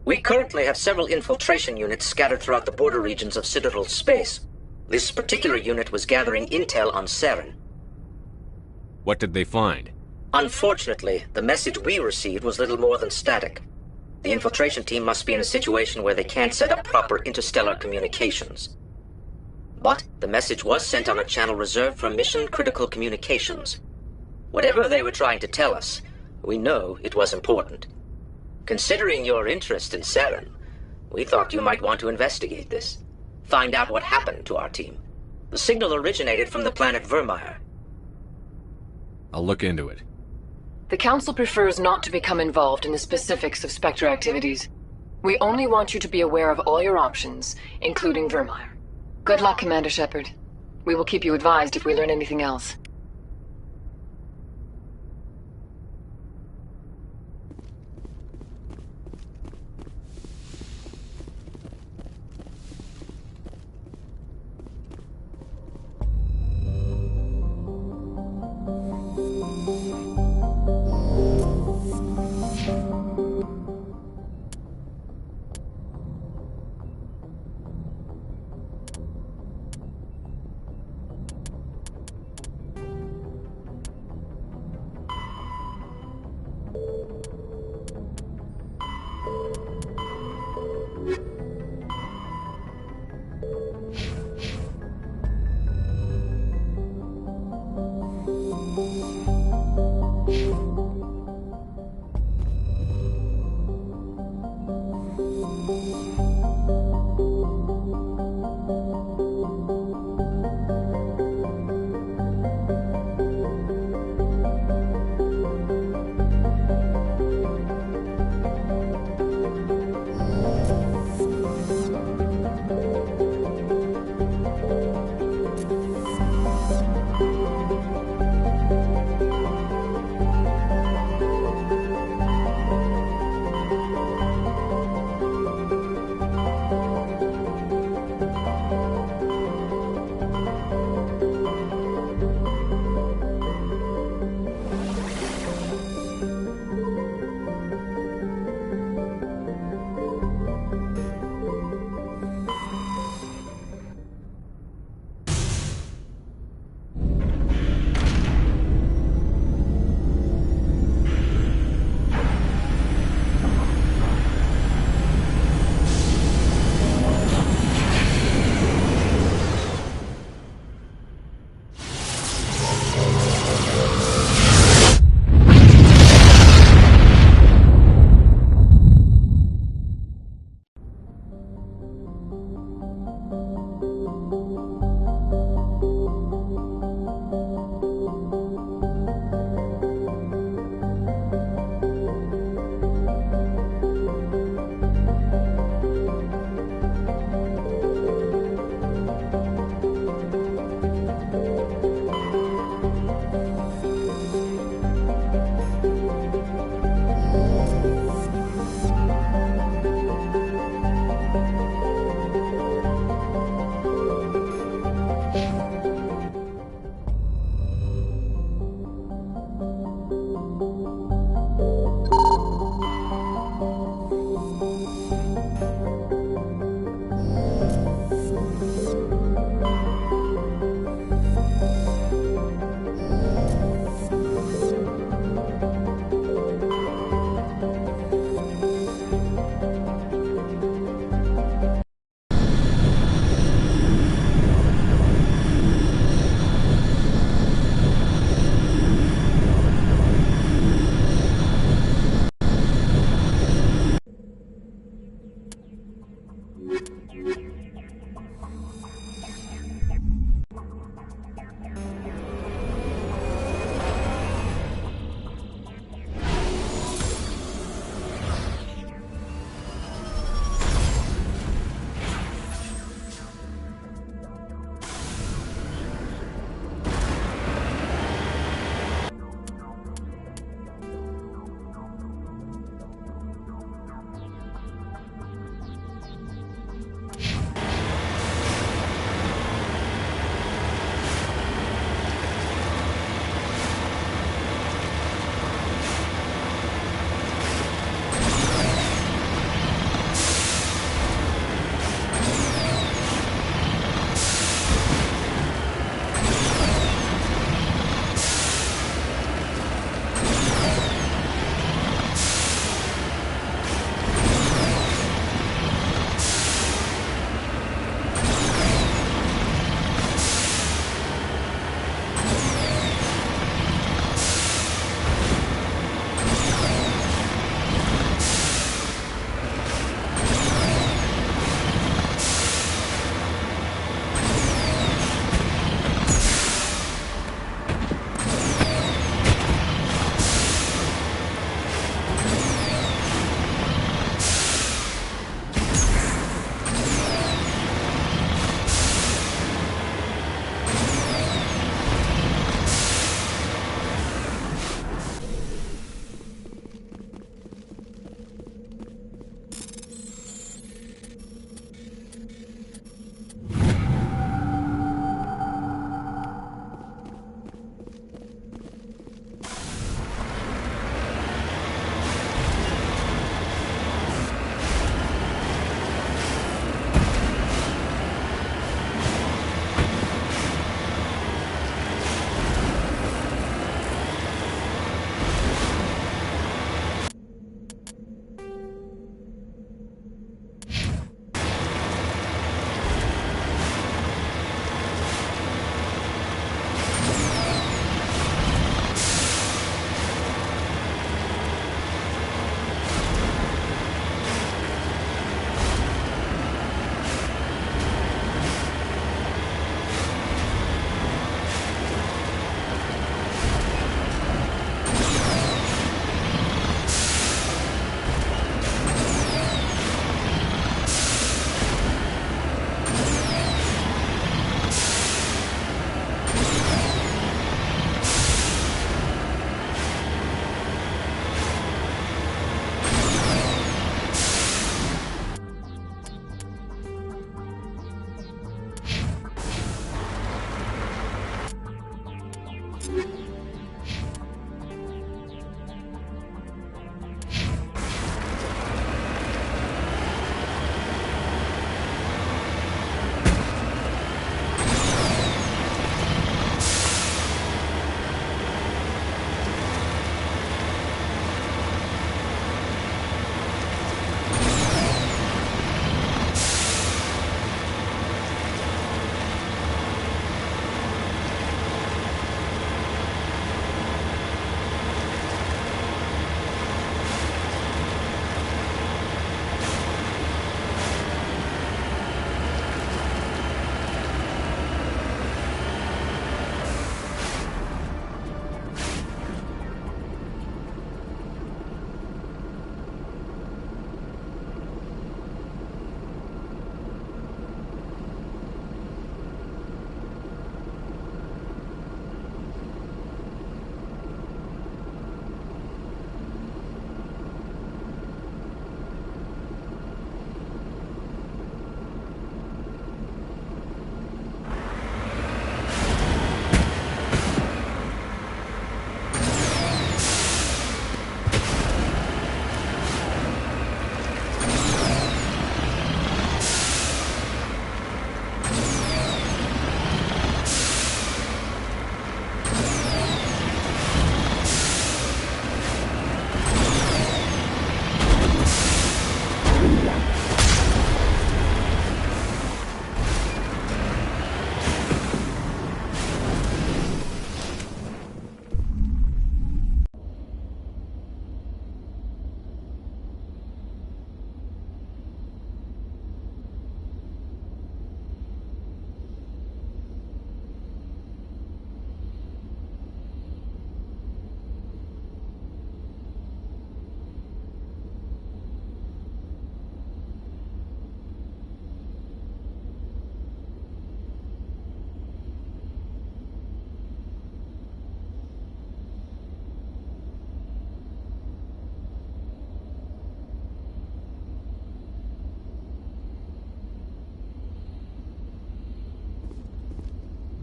We currently have several infiltration units scattered throughout the border regions of Citadel space. This particular unit was gathering intel on Saren. What did they find? Unfortunately, the message we received was little more than static. The infiltration team must be in a situation where they can't set up proper interstellar communications. But the message was sent on a channel reserved for mission-critical communications. Whatever they were trying to tell us, we know it was important. Considering your interest in Saren, we thought you might want to investigate this. Find out what happened to our team. The signal originated from the planet Vermeer. I'll look into it. The Council prefers not to become involved in the specifics of Spectre activities. We only want you to be aware of all your options, including Vermeer. Good luck, Commander Shepard. We will keep you advised if we learn anything else.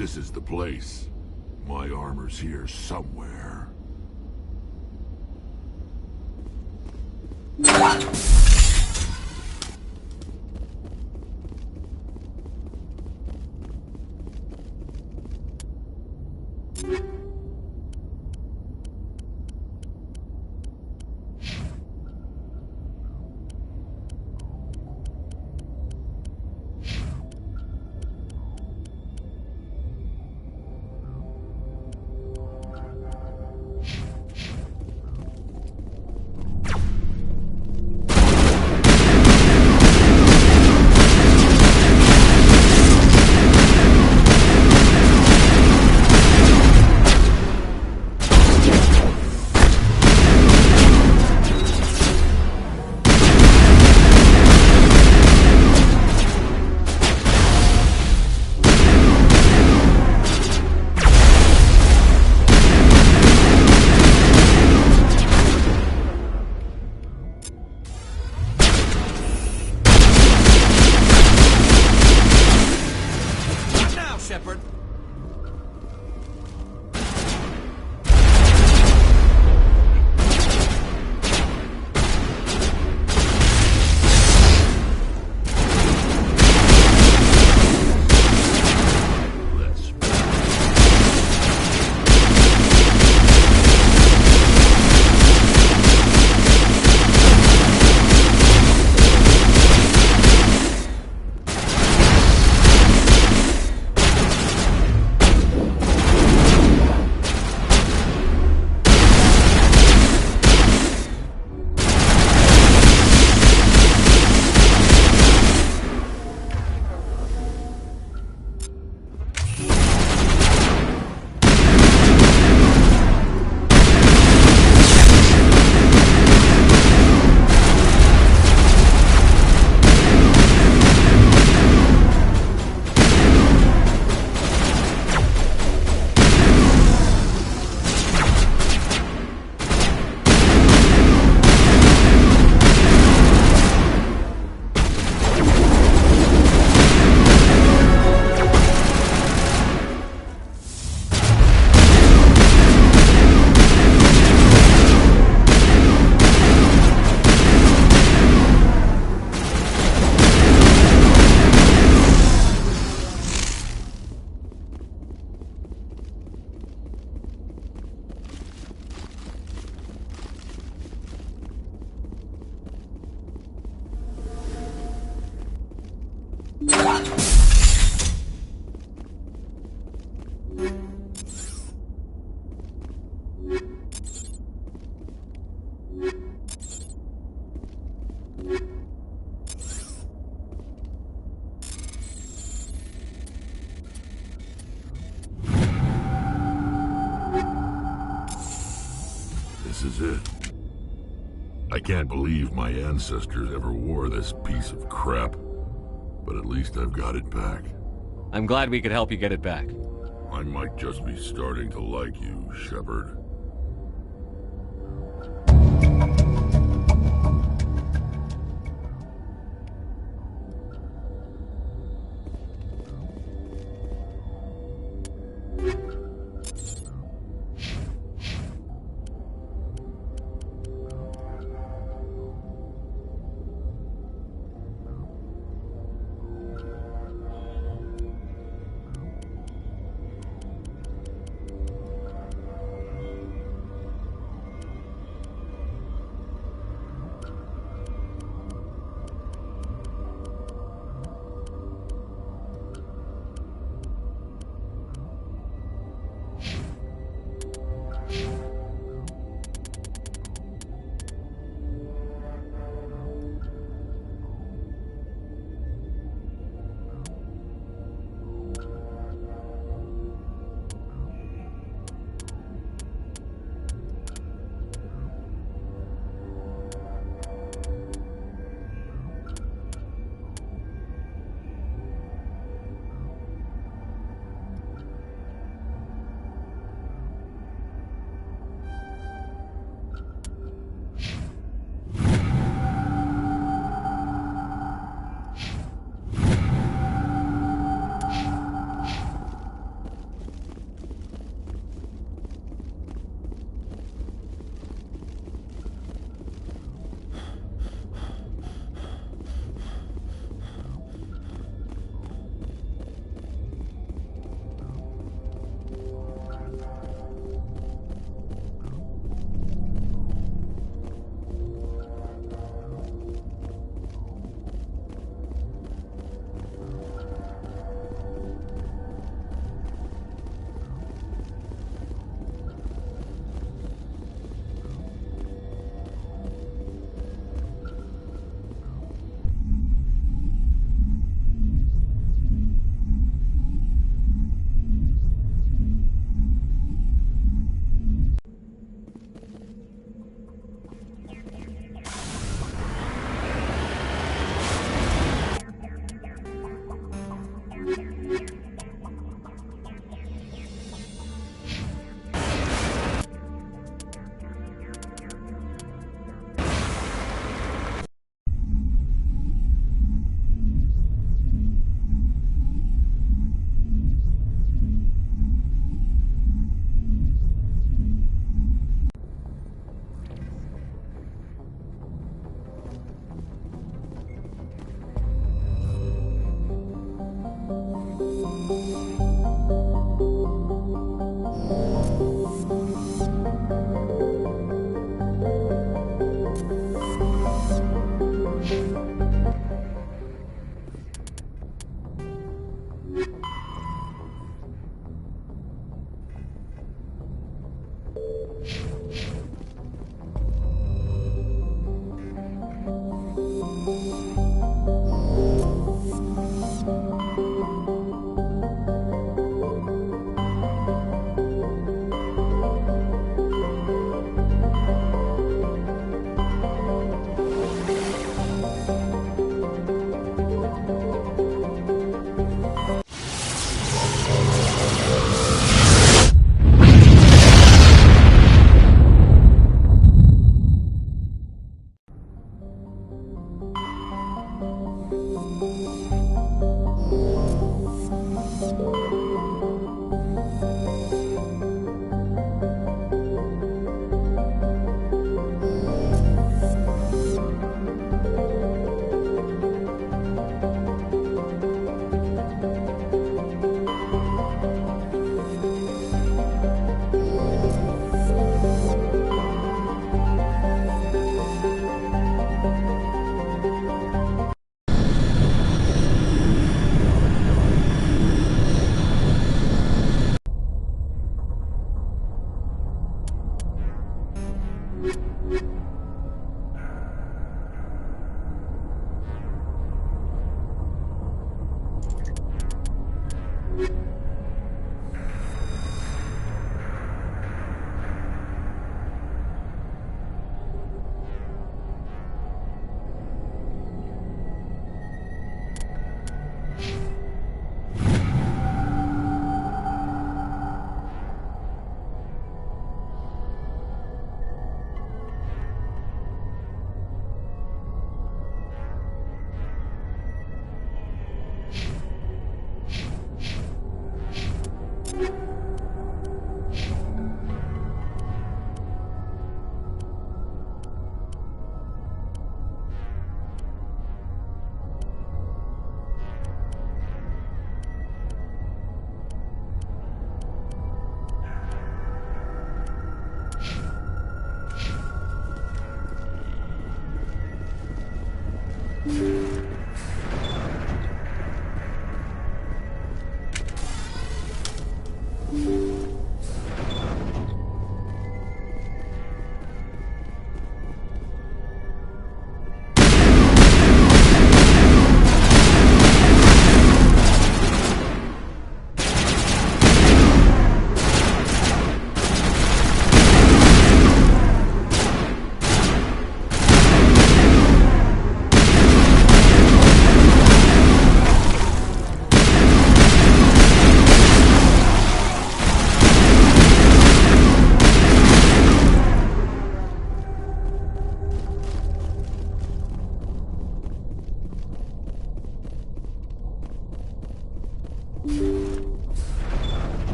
This is the place. My armor's here somewhere. this is it. I can't believe my ancestors ever wore this piece of crap, but at least I've got it back. I'm glad we could help you get it back. I might just be starting to like you, Shepard.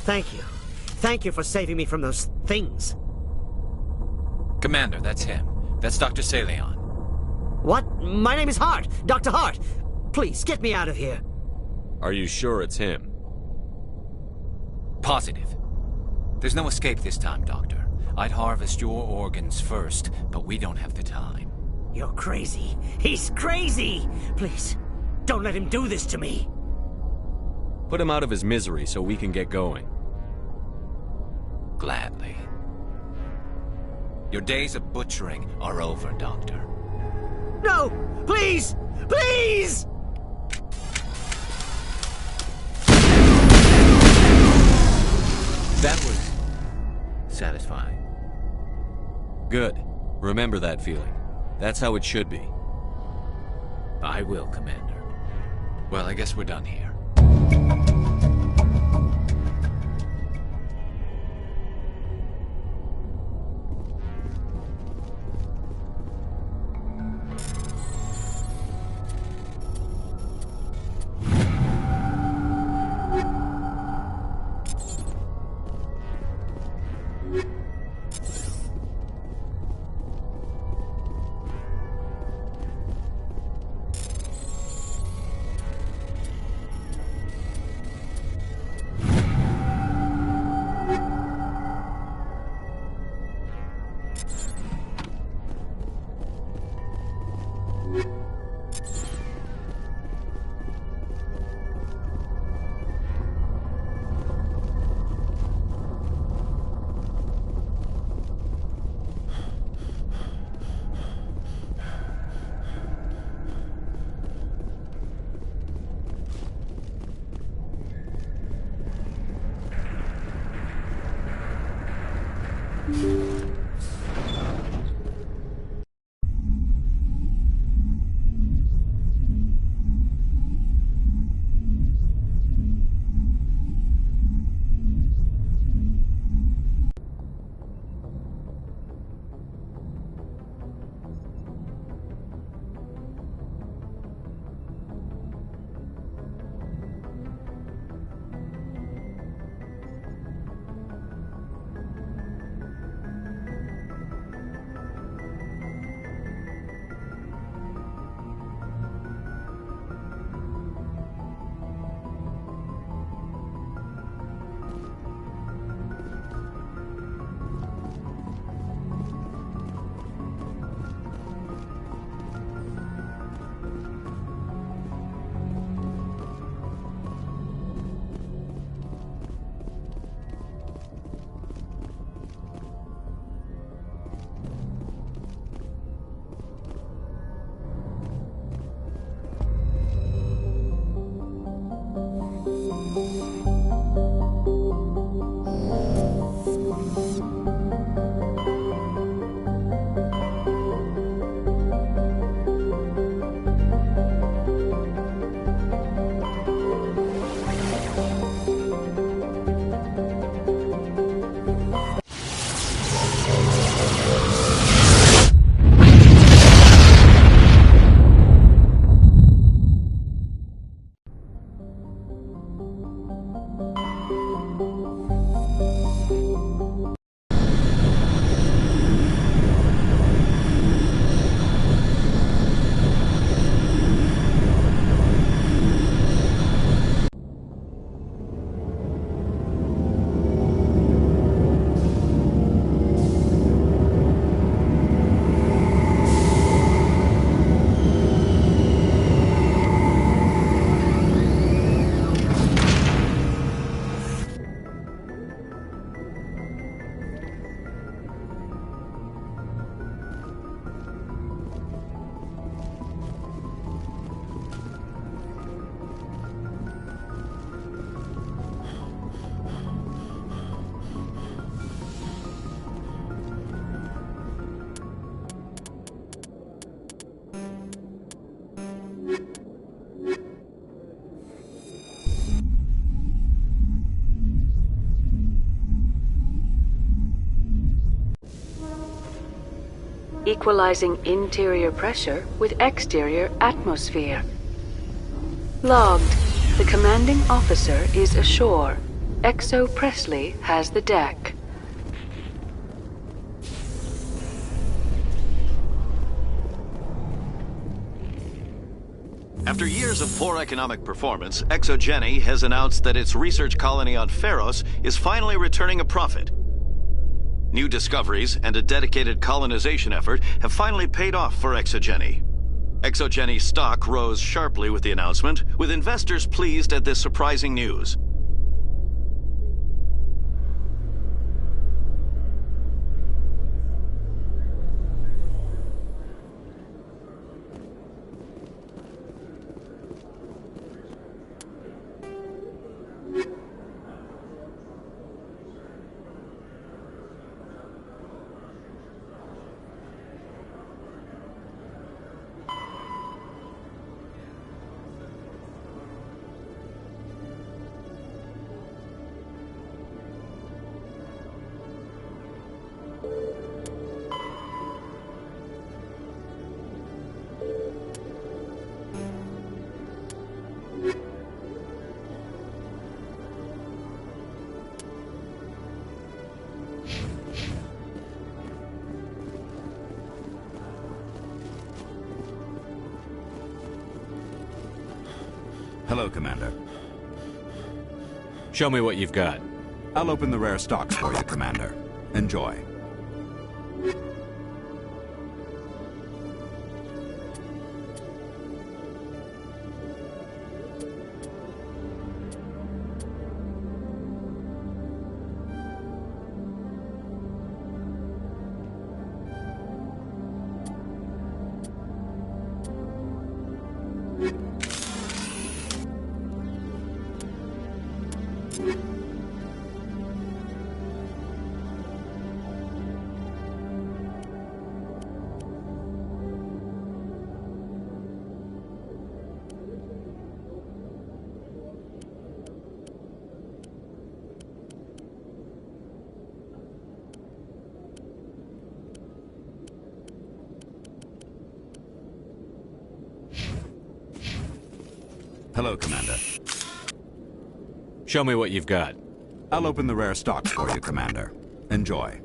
Thank you. Thank you for saving me from those things. Commander, that's him. That's Dr. Saleon. What? My name is Hart. Dr. Hart. Please, get me out of here. Are you sure it's him? Positive. There's no escape this time, Doctor. I'd harvest your organs first, but we don't have the time. You're crazy. He's crazy! Please, don't let him do this to me. Put him out of his misery so we can get going. Gladly. Your days of butchering are over, Doctor. No! Please! Please! That was satisfying. Good. Remember that feeling. That's how it should be. I will, Commander. Well, I guess we're done here. Equalizing interior pressure with exterior atmosphere. Logged. The commanding officer is ashore. Exo Presley has the deck. After years of poor economic performance, ExoGeni has announced that its research colony on Pharos is finally returning a profit. New discoveries and a dedicated colonization effort have finally paid off for ExoGeni. ExoGeni's stock rose sharply with the announcement, with investors pleased at this surprising news. Hello, Commander. Show me what you've got. I'll open the rare stocks for you, Commander. Enjoy. Hello, Commander. Show me what you've got. I'll open the rare stocks for you, Commander. Enjoy.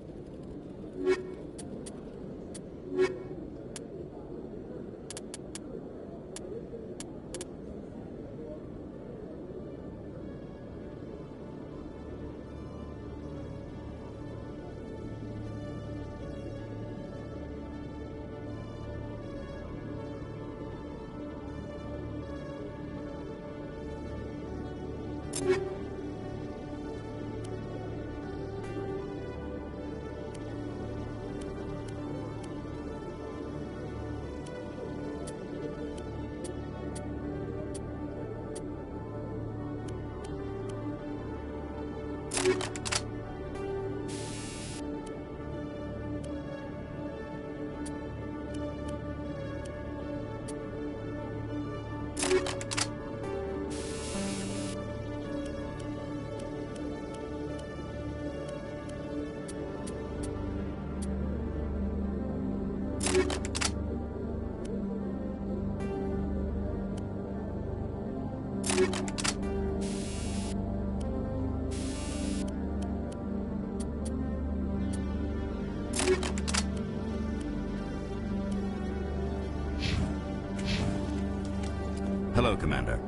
Hello, Commander.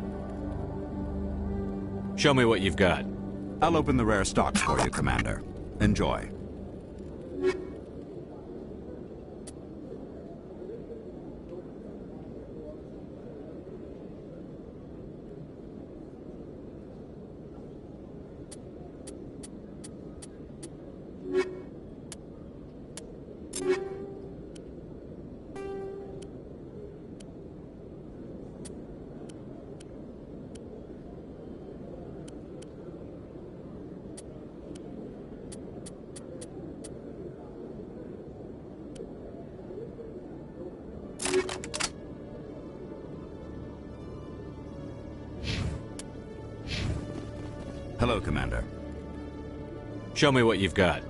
Show me what you've got. I'll open the rare stocks for you, Commander. Enjoy. Hello, Commander. Show me what you've got.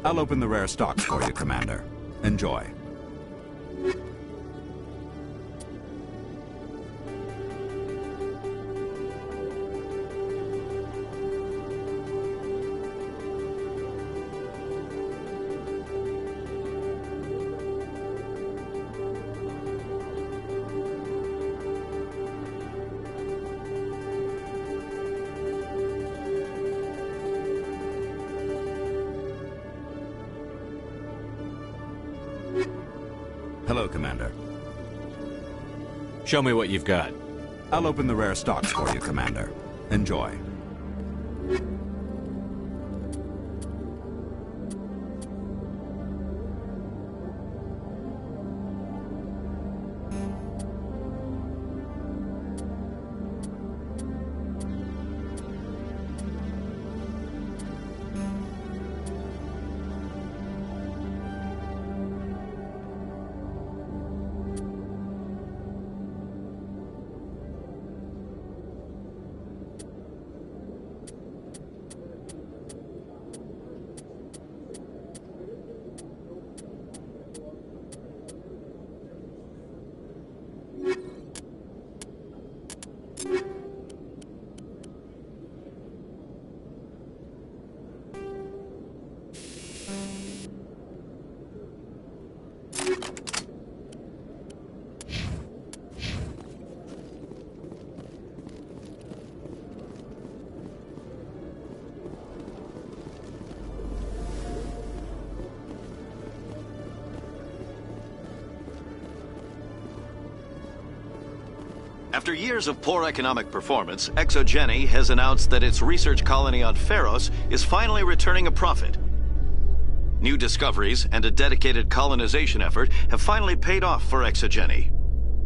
I'll open the rare stocks for you, Commander. Enjoy. Commander. Show me what you've got. I'll open the rare stocks for you, Commander. Enjoy. After years of poor economic performance, ExoGeni has announced that its research colony on Pharos is finally returning a profit. New discoveries and a dedicated colonization effort have finally paid off for ExoGeni.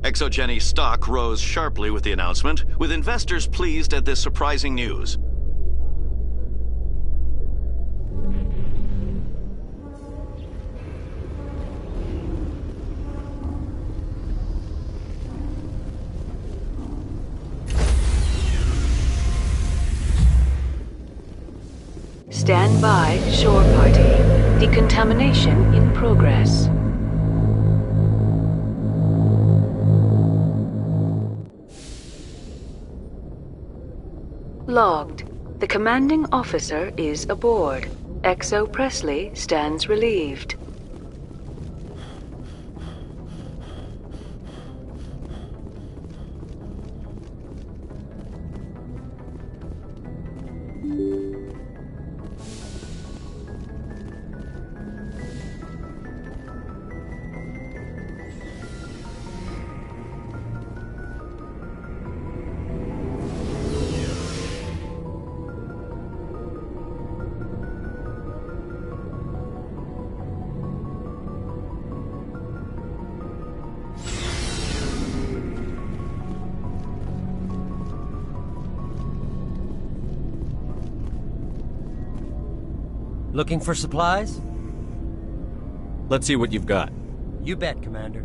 ExoGeni stock rose sharply with the announcement, with investors pleased at this surprising news. Stand by, shore party. Decontamination in progress. Logged. The commanding officer is aboard. Exo Presley stands relieved. Looking for supplies? Let's see what you've got. You bet, Commander.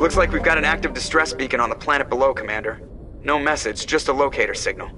Looks like we've got an active distress beacon on the planet below, Commander. No message, just a locator signal.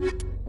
You